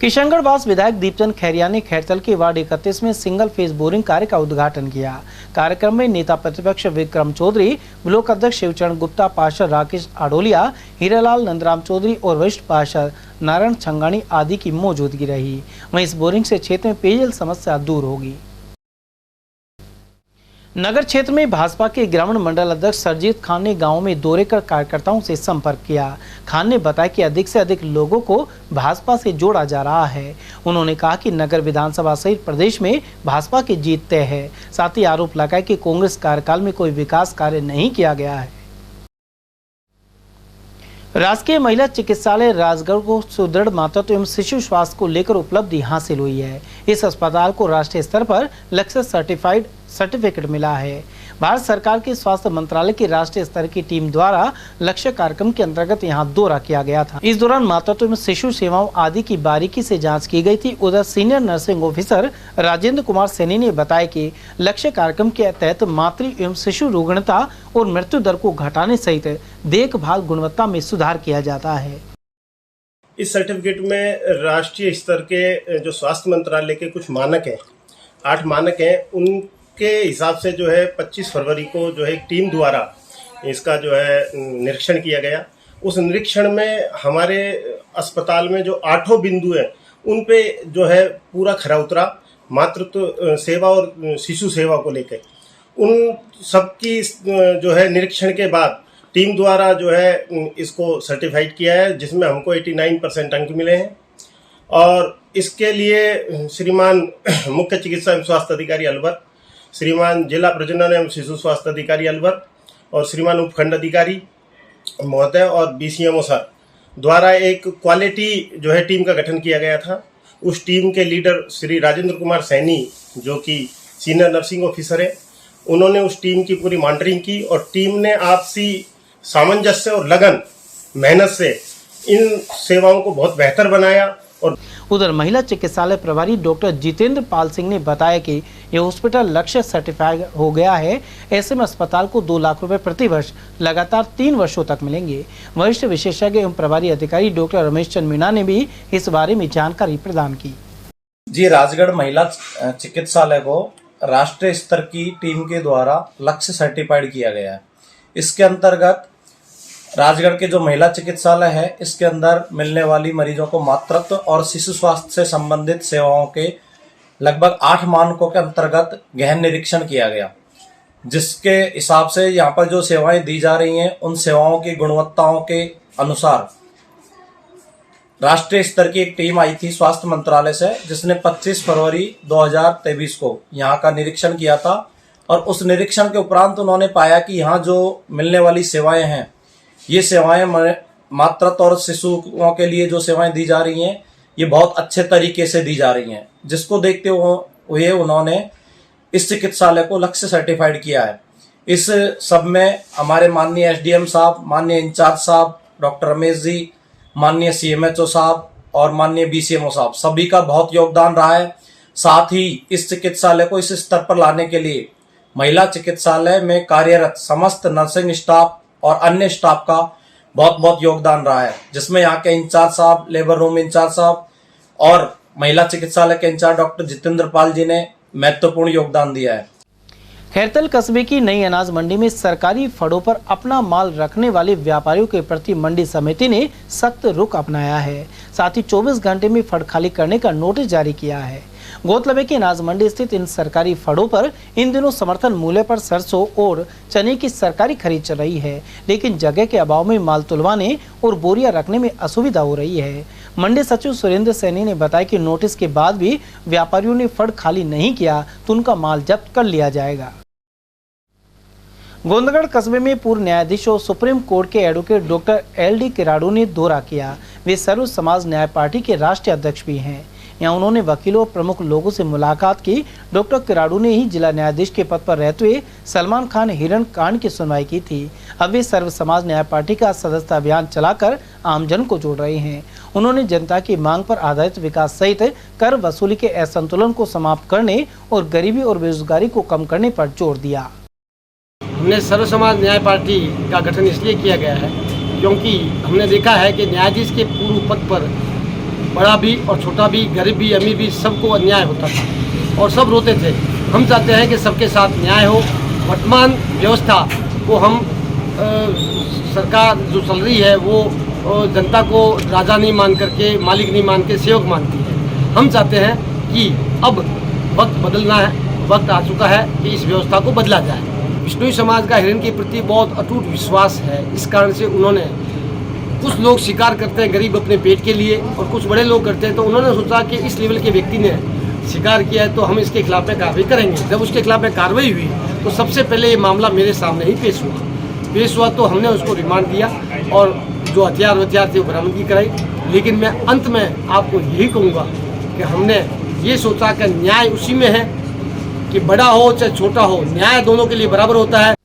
किशनगढ़ विधायक दीपचंद खैरिया ने खैरतल के वार्ड 31 में सिंगल फेज बोरिंग कार्य का उद्घाटन किया। कार्यक्रम में नेता प्रतिपक्ष विक्रम चौधरी, ब्लॉक अध्यक्ष शिवचरण गुप्ता, पार्षद राकेश आडोलिया, हीरालाल नंदराम चौधरी और वरिष्ठ पार्षद नारायण छंगानी आदि की मौजूदगी रही। वहीं इस बोरिंग से क्षेत्र में पेयजल समस्या दूर होगी। नगर क्षेत्र में भाजपा के ग्रामीण मंडल अध्यक्ष सरजीत खान ने गांव में दौरे कर कार्यकर्ताओं से संपर्क किया। खान ने बताया कि अधिक से अधिक लोगों को भाजपा से जोड़ा जा रहा है। उन्होंने कहा कि नगर विधानसभा सहित प्रदेश में भाजपा की जीत तय है। साथ ही आरोप लगाया कि कांग्रेस कार्यकाल में कोई विकास कार्य नहीं किया गया है। राजकीय महिला चिकित्सालय राजगढ़ को सुदृढ़ मातृत्व एवं शिशु स्वास्थ्य को लेकर उपलब्धि हासिल हुई है। इस अस्पताल को राष्ट्रीय स्तर पर लक्ष्य सर्टिफाइड सर्टिफिकेट मिला है। भारत सरकार के स्वास्थ्य मंत्रालय की राष्ट्रीय स्तर की टीम द्वारा लक्ष्य कार्यक्रम के अंतर्गत यहां दौरा किया गया था। इस दौरान मातृत्व एवं शिशु सेवाओं आदि की बारीकी से जांच की गई थी। उधर senior nursing officer Rajendra Kumar Saini ने बताया कि लक्ष्य कार्यक्रम के तहत मातृ एवं शिशु रुग्णता और मृत्यु दर को घटाने सहित देखभाल गुणवत्ता में सुधार किया जाता है। इस सर्टिफिकेट में राष्ट्रीय स्तर के जो स्वास्थ्य मंत्रालय के कुछ मानक हैं, 8 मानक हैं, उनके हिसाब से जो है 25 फरवरी को जो है एक टीम द्वारा इसका जो है निरीक्षण किया गया। उस निरीक्षण में हमारे अस्पताल में जो 8 बिंदु हैं उन पे जो है पूरा खरा उतरा मातृत्व सेवा और शिशु सेवा को लेकर। उन सबकी जो है निरीक्षण के बाद टीम द्वारा जो है इसको सर्टिफाइड किया है, जिसमें हमको 89% अंक मिले हैं। और इसके लिए श्रीमान मुख्य चिकित्सा एवं स्वास्थ्य अधिकारी अलवर, श्रीमान जिला प्रजनन एवं शिशु स्वास्थ्य अधिकारी अलवर और श्रीमान उपखंड अधिकारी महोदय और BCMO सर द्वारा एक क्वालिटी जो है टीम का गठन किया गया था। उस टीम के लीडर श्री राजेंद्र कुमार सैनी, जो कि सीनियर नर्सिंग ऑफिसर है, उन्होंने उस टीम की पूरी मॉनिटरिंग की और टीम ने आपसी सामंजस्य और लगन मेहनत से इन सेवाओं को बहुत बेहतर बनाया। और उधर महिला चिकित्सालय प्रभारी डॉक्टर जितेंद्र पाल सिंह ने बताया कि यह हॉस्पिटल लक्ष्य सर्टिफाइड हो गया है। ऐसे में अस्पताल को 2 लाख रुपए प्रति वर्ष लगातार 3 वर्षों तक मिलेंगे। वरिष्ठ विशेषज्ञ एवं प्रभारी अधिकारी डॉक्टर रमेश चंद्र मीणा ने भी इस बारे में जानकारी प्रदान की। जी, राजगढ़ महिला चिकित्सालय को राष्ट्रीय स्तर की टीम के द्वारा लक्ष्य सर्टिफाइड किया गया है। इसके अंतर्गत राजगढ़ के जो महिला चिकित्सालय है, इसके अंदर मिलने वाली मरीजों को मातृत्व और शिशु स्वास्थ्य से संबंधित सेवाओं के लगभग 8 मानकों के अंतर्गत गहन निरीक्षण किया गया, जिसके हिसाब से यहाँ पर जो सेवाएं दी जा रही हैं उन सेवाओं की गुणवत्ताओं के अनुसार राष्ट्रीय स्तर की एक टीम आई थी स्वास्थ्य मंत्रालय से, जिसने 25 फरवरी 2023 को यहाँ का निरीक्षण किया था। और उस निरीक्षण के उपरांत उन्होंने पाया कि यहाँ जो मिलने वाली सेवाएं हैं, ये सेवाएं मातृत्व और शिशुओं के लिए जो सेवाएं दी जा रही हैं, ये बहुत अच्छे तरीके से दी जा रही हैं, जिसको देखते हुए उन्होंने इस चिकित्सालय को लक्ष्य सर्टिफाइड किया है। इस सब में हमारे माननीय SDM साहब, माननीय इंचार्ज साहब डॉक्टर रमेश जी, माननीय CMHO साहब और माननीय BCMO साहब, सभी का बहुत योगदान रहा है। साथ ही इस चिकित्सालय को इस स्तर पर लाने के लिए महिला चिकित्सालय में कार्यरत समस्त नर्सिंग स्टाफ और अन्य स्टाफ का बहुत बहुत योगदान रहा है, जिसमें यहाँ के इंचार्ज साहब, लेबर रूम इंचार्ज साहब और महिला चिकित्सालय के इंचार्ज डॉक्टर जितेंद्र पाल जी ने महत्वपूर्ण योगदान दिया है। खैरतल कस्बे की नई अनाज मंडी में सरकारी फड़ों पर अपना माल रखने वाले व्यापारियों के प्रति मंडी समिति ने सख्त रुख अपनाया है। साथ ही 24 घंटे में फड़ खाली करने का नोटिस जारी किया है। गौरतलब है कि अनाज मंडी स्थित इन सरकारी फड़ों पर इन दिनों समर्थन मूल्य पर सरसों और चने की सरकारी खरीद चल रही है, लेकिन जगह के अभाव में माल तुलवाने और बोरियां रखने में असुविधा हो रही है। मंडी सचिव सुरेंद्र सैनी ने बताया कि नोटिस के बाद भी व्यापारियों ने फड़ खाली नहीं किया तो उनका माल जब्त कर लिया जाएगा। गोंदगढ़ कस्बे में पूर्व न्यायाधीश और सुप्रीम कोर्ट के एडवोकेट डॉक्टर LD किराड़ू ने दौरा किया। वे सर्व समाज न्याय पार्टी के राष्ट्रीय अध्यक्ष भी हैं। यहाँ उन्होंने वकीलों और प्रमुख लोगों से मुलाकात की। डॉक्टर किराड़ू ने ही जिला न्यायाधीश के पद पर रहते हुए सलमान खान हिरण कांड की सुनवाई की थी। अब वे सर्व समाज न्याय पार्टी का सदस्यता अभियान चलाकर आमजन को जोड़ रहे हैं। उन्होंने जनता की मांग पर आधारित विकास सहित कर वसूली के असंतुलन को समाप्त करने और गरीबी और बेरोजगारी को कम करने पर जोर दिया। हमने सर्व समाज न्याय पार्टी का गठन इसलिए किया गया है क्योंकि हमने देखा है कि न्यायाधीश के पूर्व पद पर बड़ा भी और छोटा भी, गरीब भी, अमीर भी, सबको अन्याय होता था और सब रोते थे। हम चाहते हैं कि सबके साथ न्याय हो। वर्तमान व्यवस्था को हम सरकार जो चल रही है वो जनता को राजा नहीं मान करके, मालिक नहीं मान के सेवक मानती है। हम चाहते हैं कि अब वक्त बदलना है, वक्त आ चुका है कि इस व्यवस्था को बदला जाए। विष्णु समाज का हिरण के प्रति बहुत अटूट विश्वास है। इस कारण से उन्होंने, कुछ लोग शिकार करते हैं गरीब अपने पेट के लिए और कुछ बड़े लोग करते हैं, तो उन्होंने सोचा कि इस लेवल के व्यक्ति ने शिकार किया है तो हम इसके खिलाफ में कार्रवाई करेंगे। जब उसके खिलाफ में कार्रवाई हुई तो सबसे पहले ये मामला मेरे सामने ही पेश हुआ तो हमने उसको रिमांड दिया और जो हथियार थे वो बरामदगी कराई। लेकिन मैं अंत में आपको यही कहूँगा कि हमने ये सोचा कि न्याय उसी में है कि बड़ा हो चाहे छोटा हो, न्याय दोनों के लिए बराबर होता है।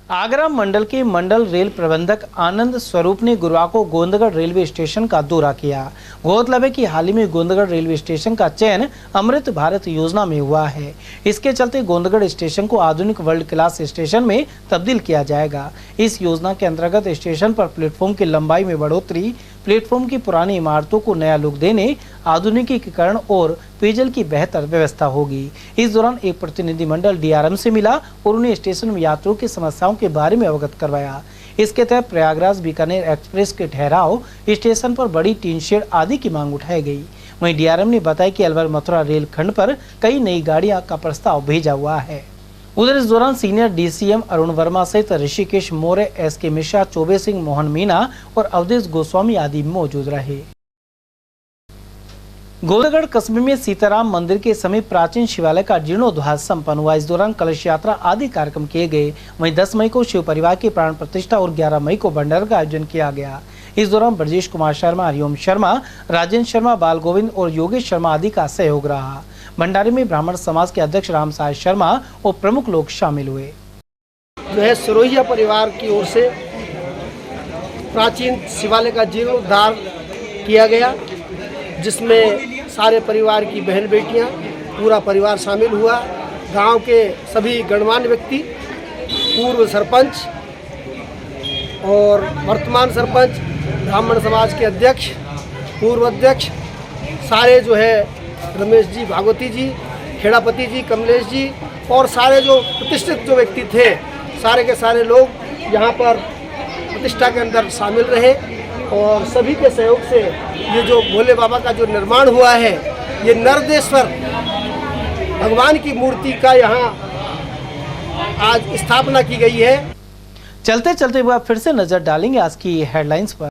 आगरा मंडल के मंडल रेल प्रबंधक आनंद स्वरूप ने गुरुवार को गोंदगढ़ रेलवे स्टेशन का दौरा किया। गौरतलब है कि हाल ही में गोंदगढ़ रेलवे स्टेशन का चयन अमृत भारत योजना में हुआ है। इसके चलते गोंदगढ़ स्टेशन को आधुनिक वर्ल्ड क्लास स्टेशन में तब्दील किया जाएगा। इस योजना के अंतर्गत स्टेशन पर प्लेटफॉर्म की लंबाई में बढ़ोतरी, प्लेटफॉर्म की पुरानी इमारतों को नया लुक देने, आधुनिकीकरण और पेयजल की बेहतर व्यवस्था होगी। इस दौरान एक प्रतिनिधिमंडल डीआरएम से मिला और उन्हें स्टेशन में यात्रियों की समस्याओं के बारे में अवगत करवाया। इसके तहत प्रयागराज बीकानेर एक्सप्रेस के ठहराव, स्टेशन पर बड़ी टीन शेड आदि की मांग उठाई गई। वहीं डीआरएम ने बताया कि अलवर मथुरा रेल खंड पर कई नई गाड़ियां का प्रस्ताव भेजा हुआ है। उधर इस दौरान सीनियर डीसीएम अरुण वर्मा सहित ऋषिकेश मौर्य, एसके मिश्रा, चौबे सिंह, मोहन मीना और अवधेश गोस्वामी आदि मौजूद रहे। गोंदगढ़ कस्बे में सीताराम मंदिर के समीप प्राचीन शिवालय का जीर्णोद्धार संपन्न हुआ। इस दौरान कलश यात्रा आदि कार्यक्रम किए गए। वहीं 10 मई को शिव परिवार की प्राण प्रतिष्ठा और 11 मई को भंडारा का आयोजन किया गया। इस दौरान ब्रजेश कुमार शर्मा, हरिओम शर्मा, राजेंद्र शर्मा, बाल गोविंद और योगेश शर्मा आदि का सहयोग रहा। भंडारे में ब्राह्मण समाज के अध्यक्ष राम साय शर्मा और प्रमुख लोग शामिल हुए। जो है सरोहिया परिवार की ओर से प्राचीन शिवालय का जीर्णोद्धार किया गया, जिसमें सारे परिवार की बहन बेटियां, पूरा परिवार शामिल हुआ। गांव के सभी गणमान्य व्यक्ति, पूर्व सरपंच और वर्तमान सरपंच, ब्राह्मण समाज के अध्यक्ष, पूर्व अध्यक्ष, सारे जो है रमेश जी, भागवती जी, खेड़ापति जी, कमलेश जी और सारे जो प्रतिष्ठित जो व्यक्ति थे, सारे के सारे लोग यहाँ पर प्रतिष्ठा के अंदर शामिल रहे और सभी के सहयोग से ये जो भोले बाबा का जो निर्माण हुआ है, ये नर्देश्वर भगवान की मूर्ति का यहाँ आज स्थापना की गई है। चलते चलते हुआ फिर से नजर डालेंगे आज की हेडलाइंस पर।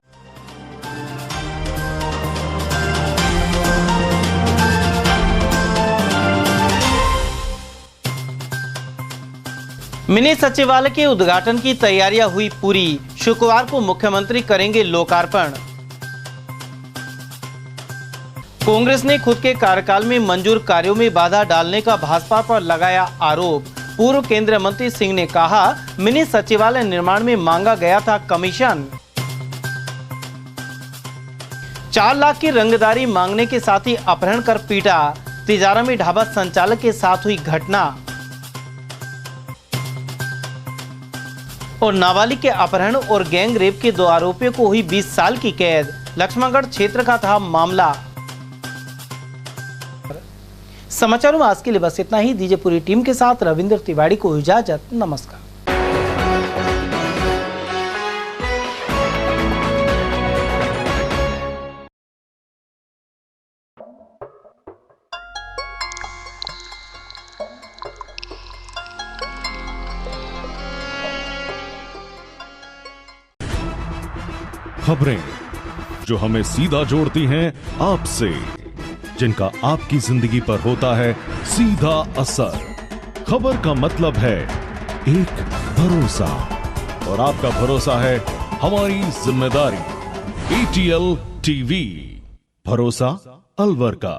मिनी सचिवालय के उद्घाटन की तैयारियां हुई पूरी। शुक्रवार को मुख्यमंत्री करेंगे लोकार्पण। कांग्रेस ने खुद के कार्यकाल में मंजूर कार्यों में बाधा डालने का भाजपा पर लगाया आरोप। पूर्व केंद्रीय मंत्री सिंह ने कहा, मिनी सचिवालय निर्माण में मांगा गया था कमीशन। 4 लाख की रंगदारी मांगने के साथ ही अपहरण कर पीटा। तिजारा में ढाबा संचालक के साथ हुई घटना। और नाबालिग के अपहरण और गैंग रेप के 2 आरोपियों को हुई 20 साल की कैद। लक्ष्मणगढ़ क्षेत्र का था मामला। समाचारों में आज के लिए बस इतना ही। दीजिए पूरी टीम के साथ रविंद्र तिवारी को इजाजत। नमस्कार। खबरें जो हमें सीधा जोड़ती हैं आपसे, जिनका आपकी जिंदगी पर होता है सीधा असर। खबर का मतलब है एक भरोसा, और आपका भरोसा है हमारी जिम्मेदारी। ATL TV, भरोसा अलवर का।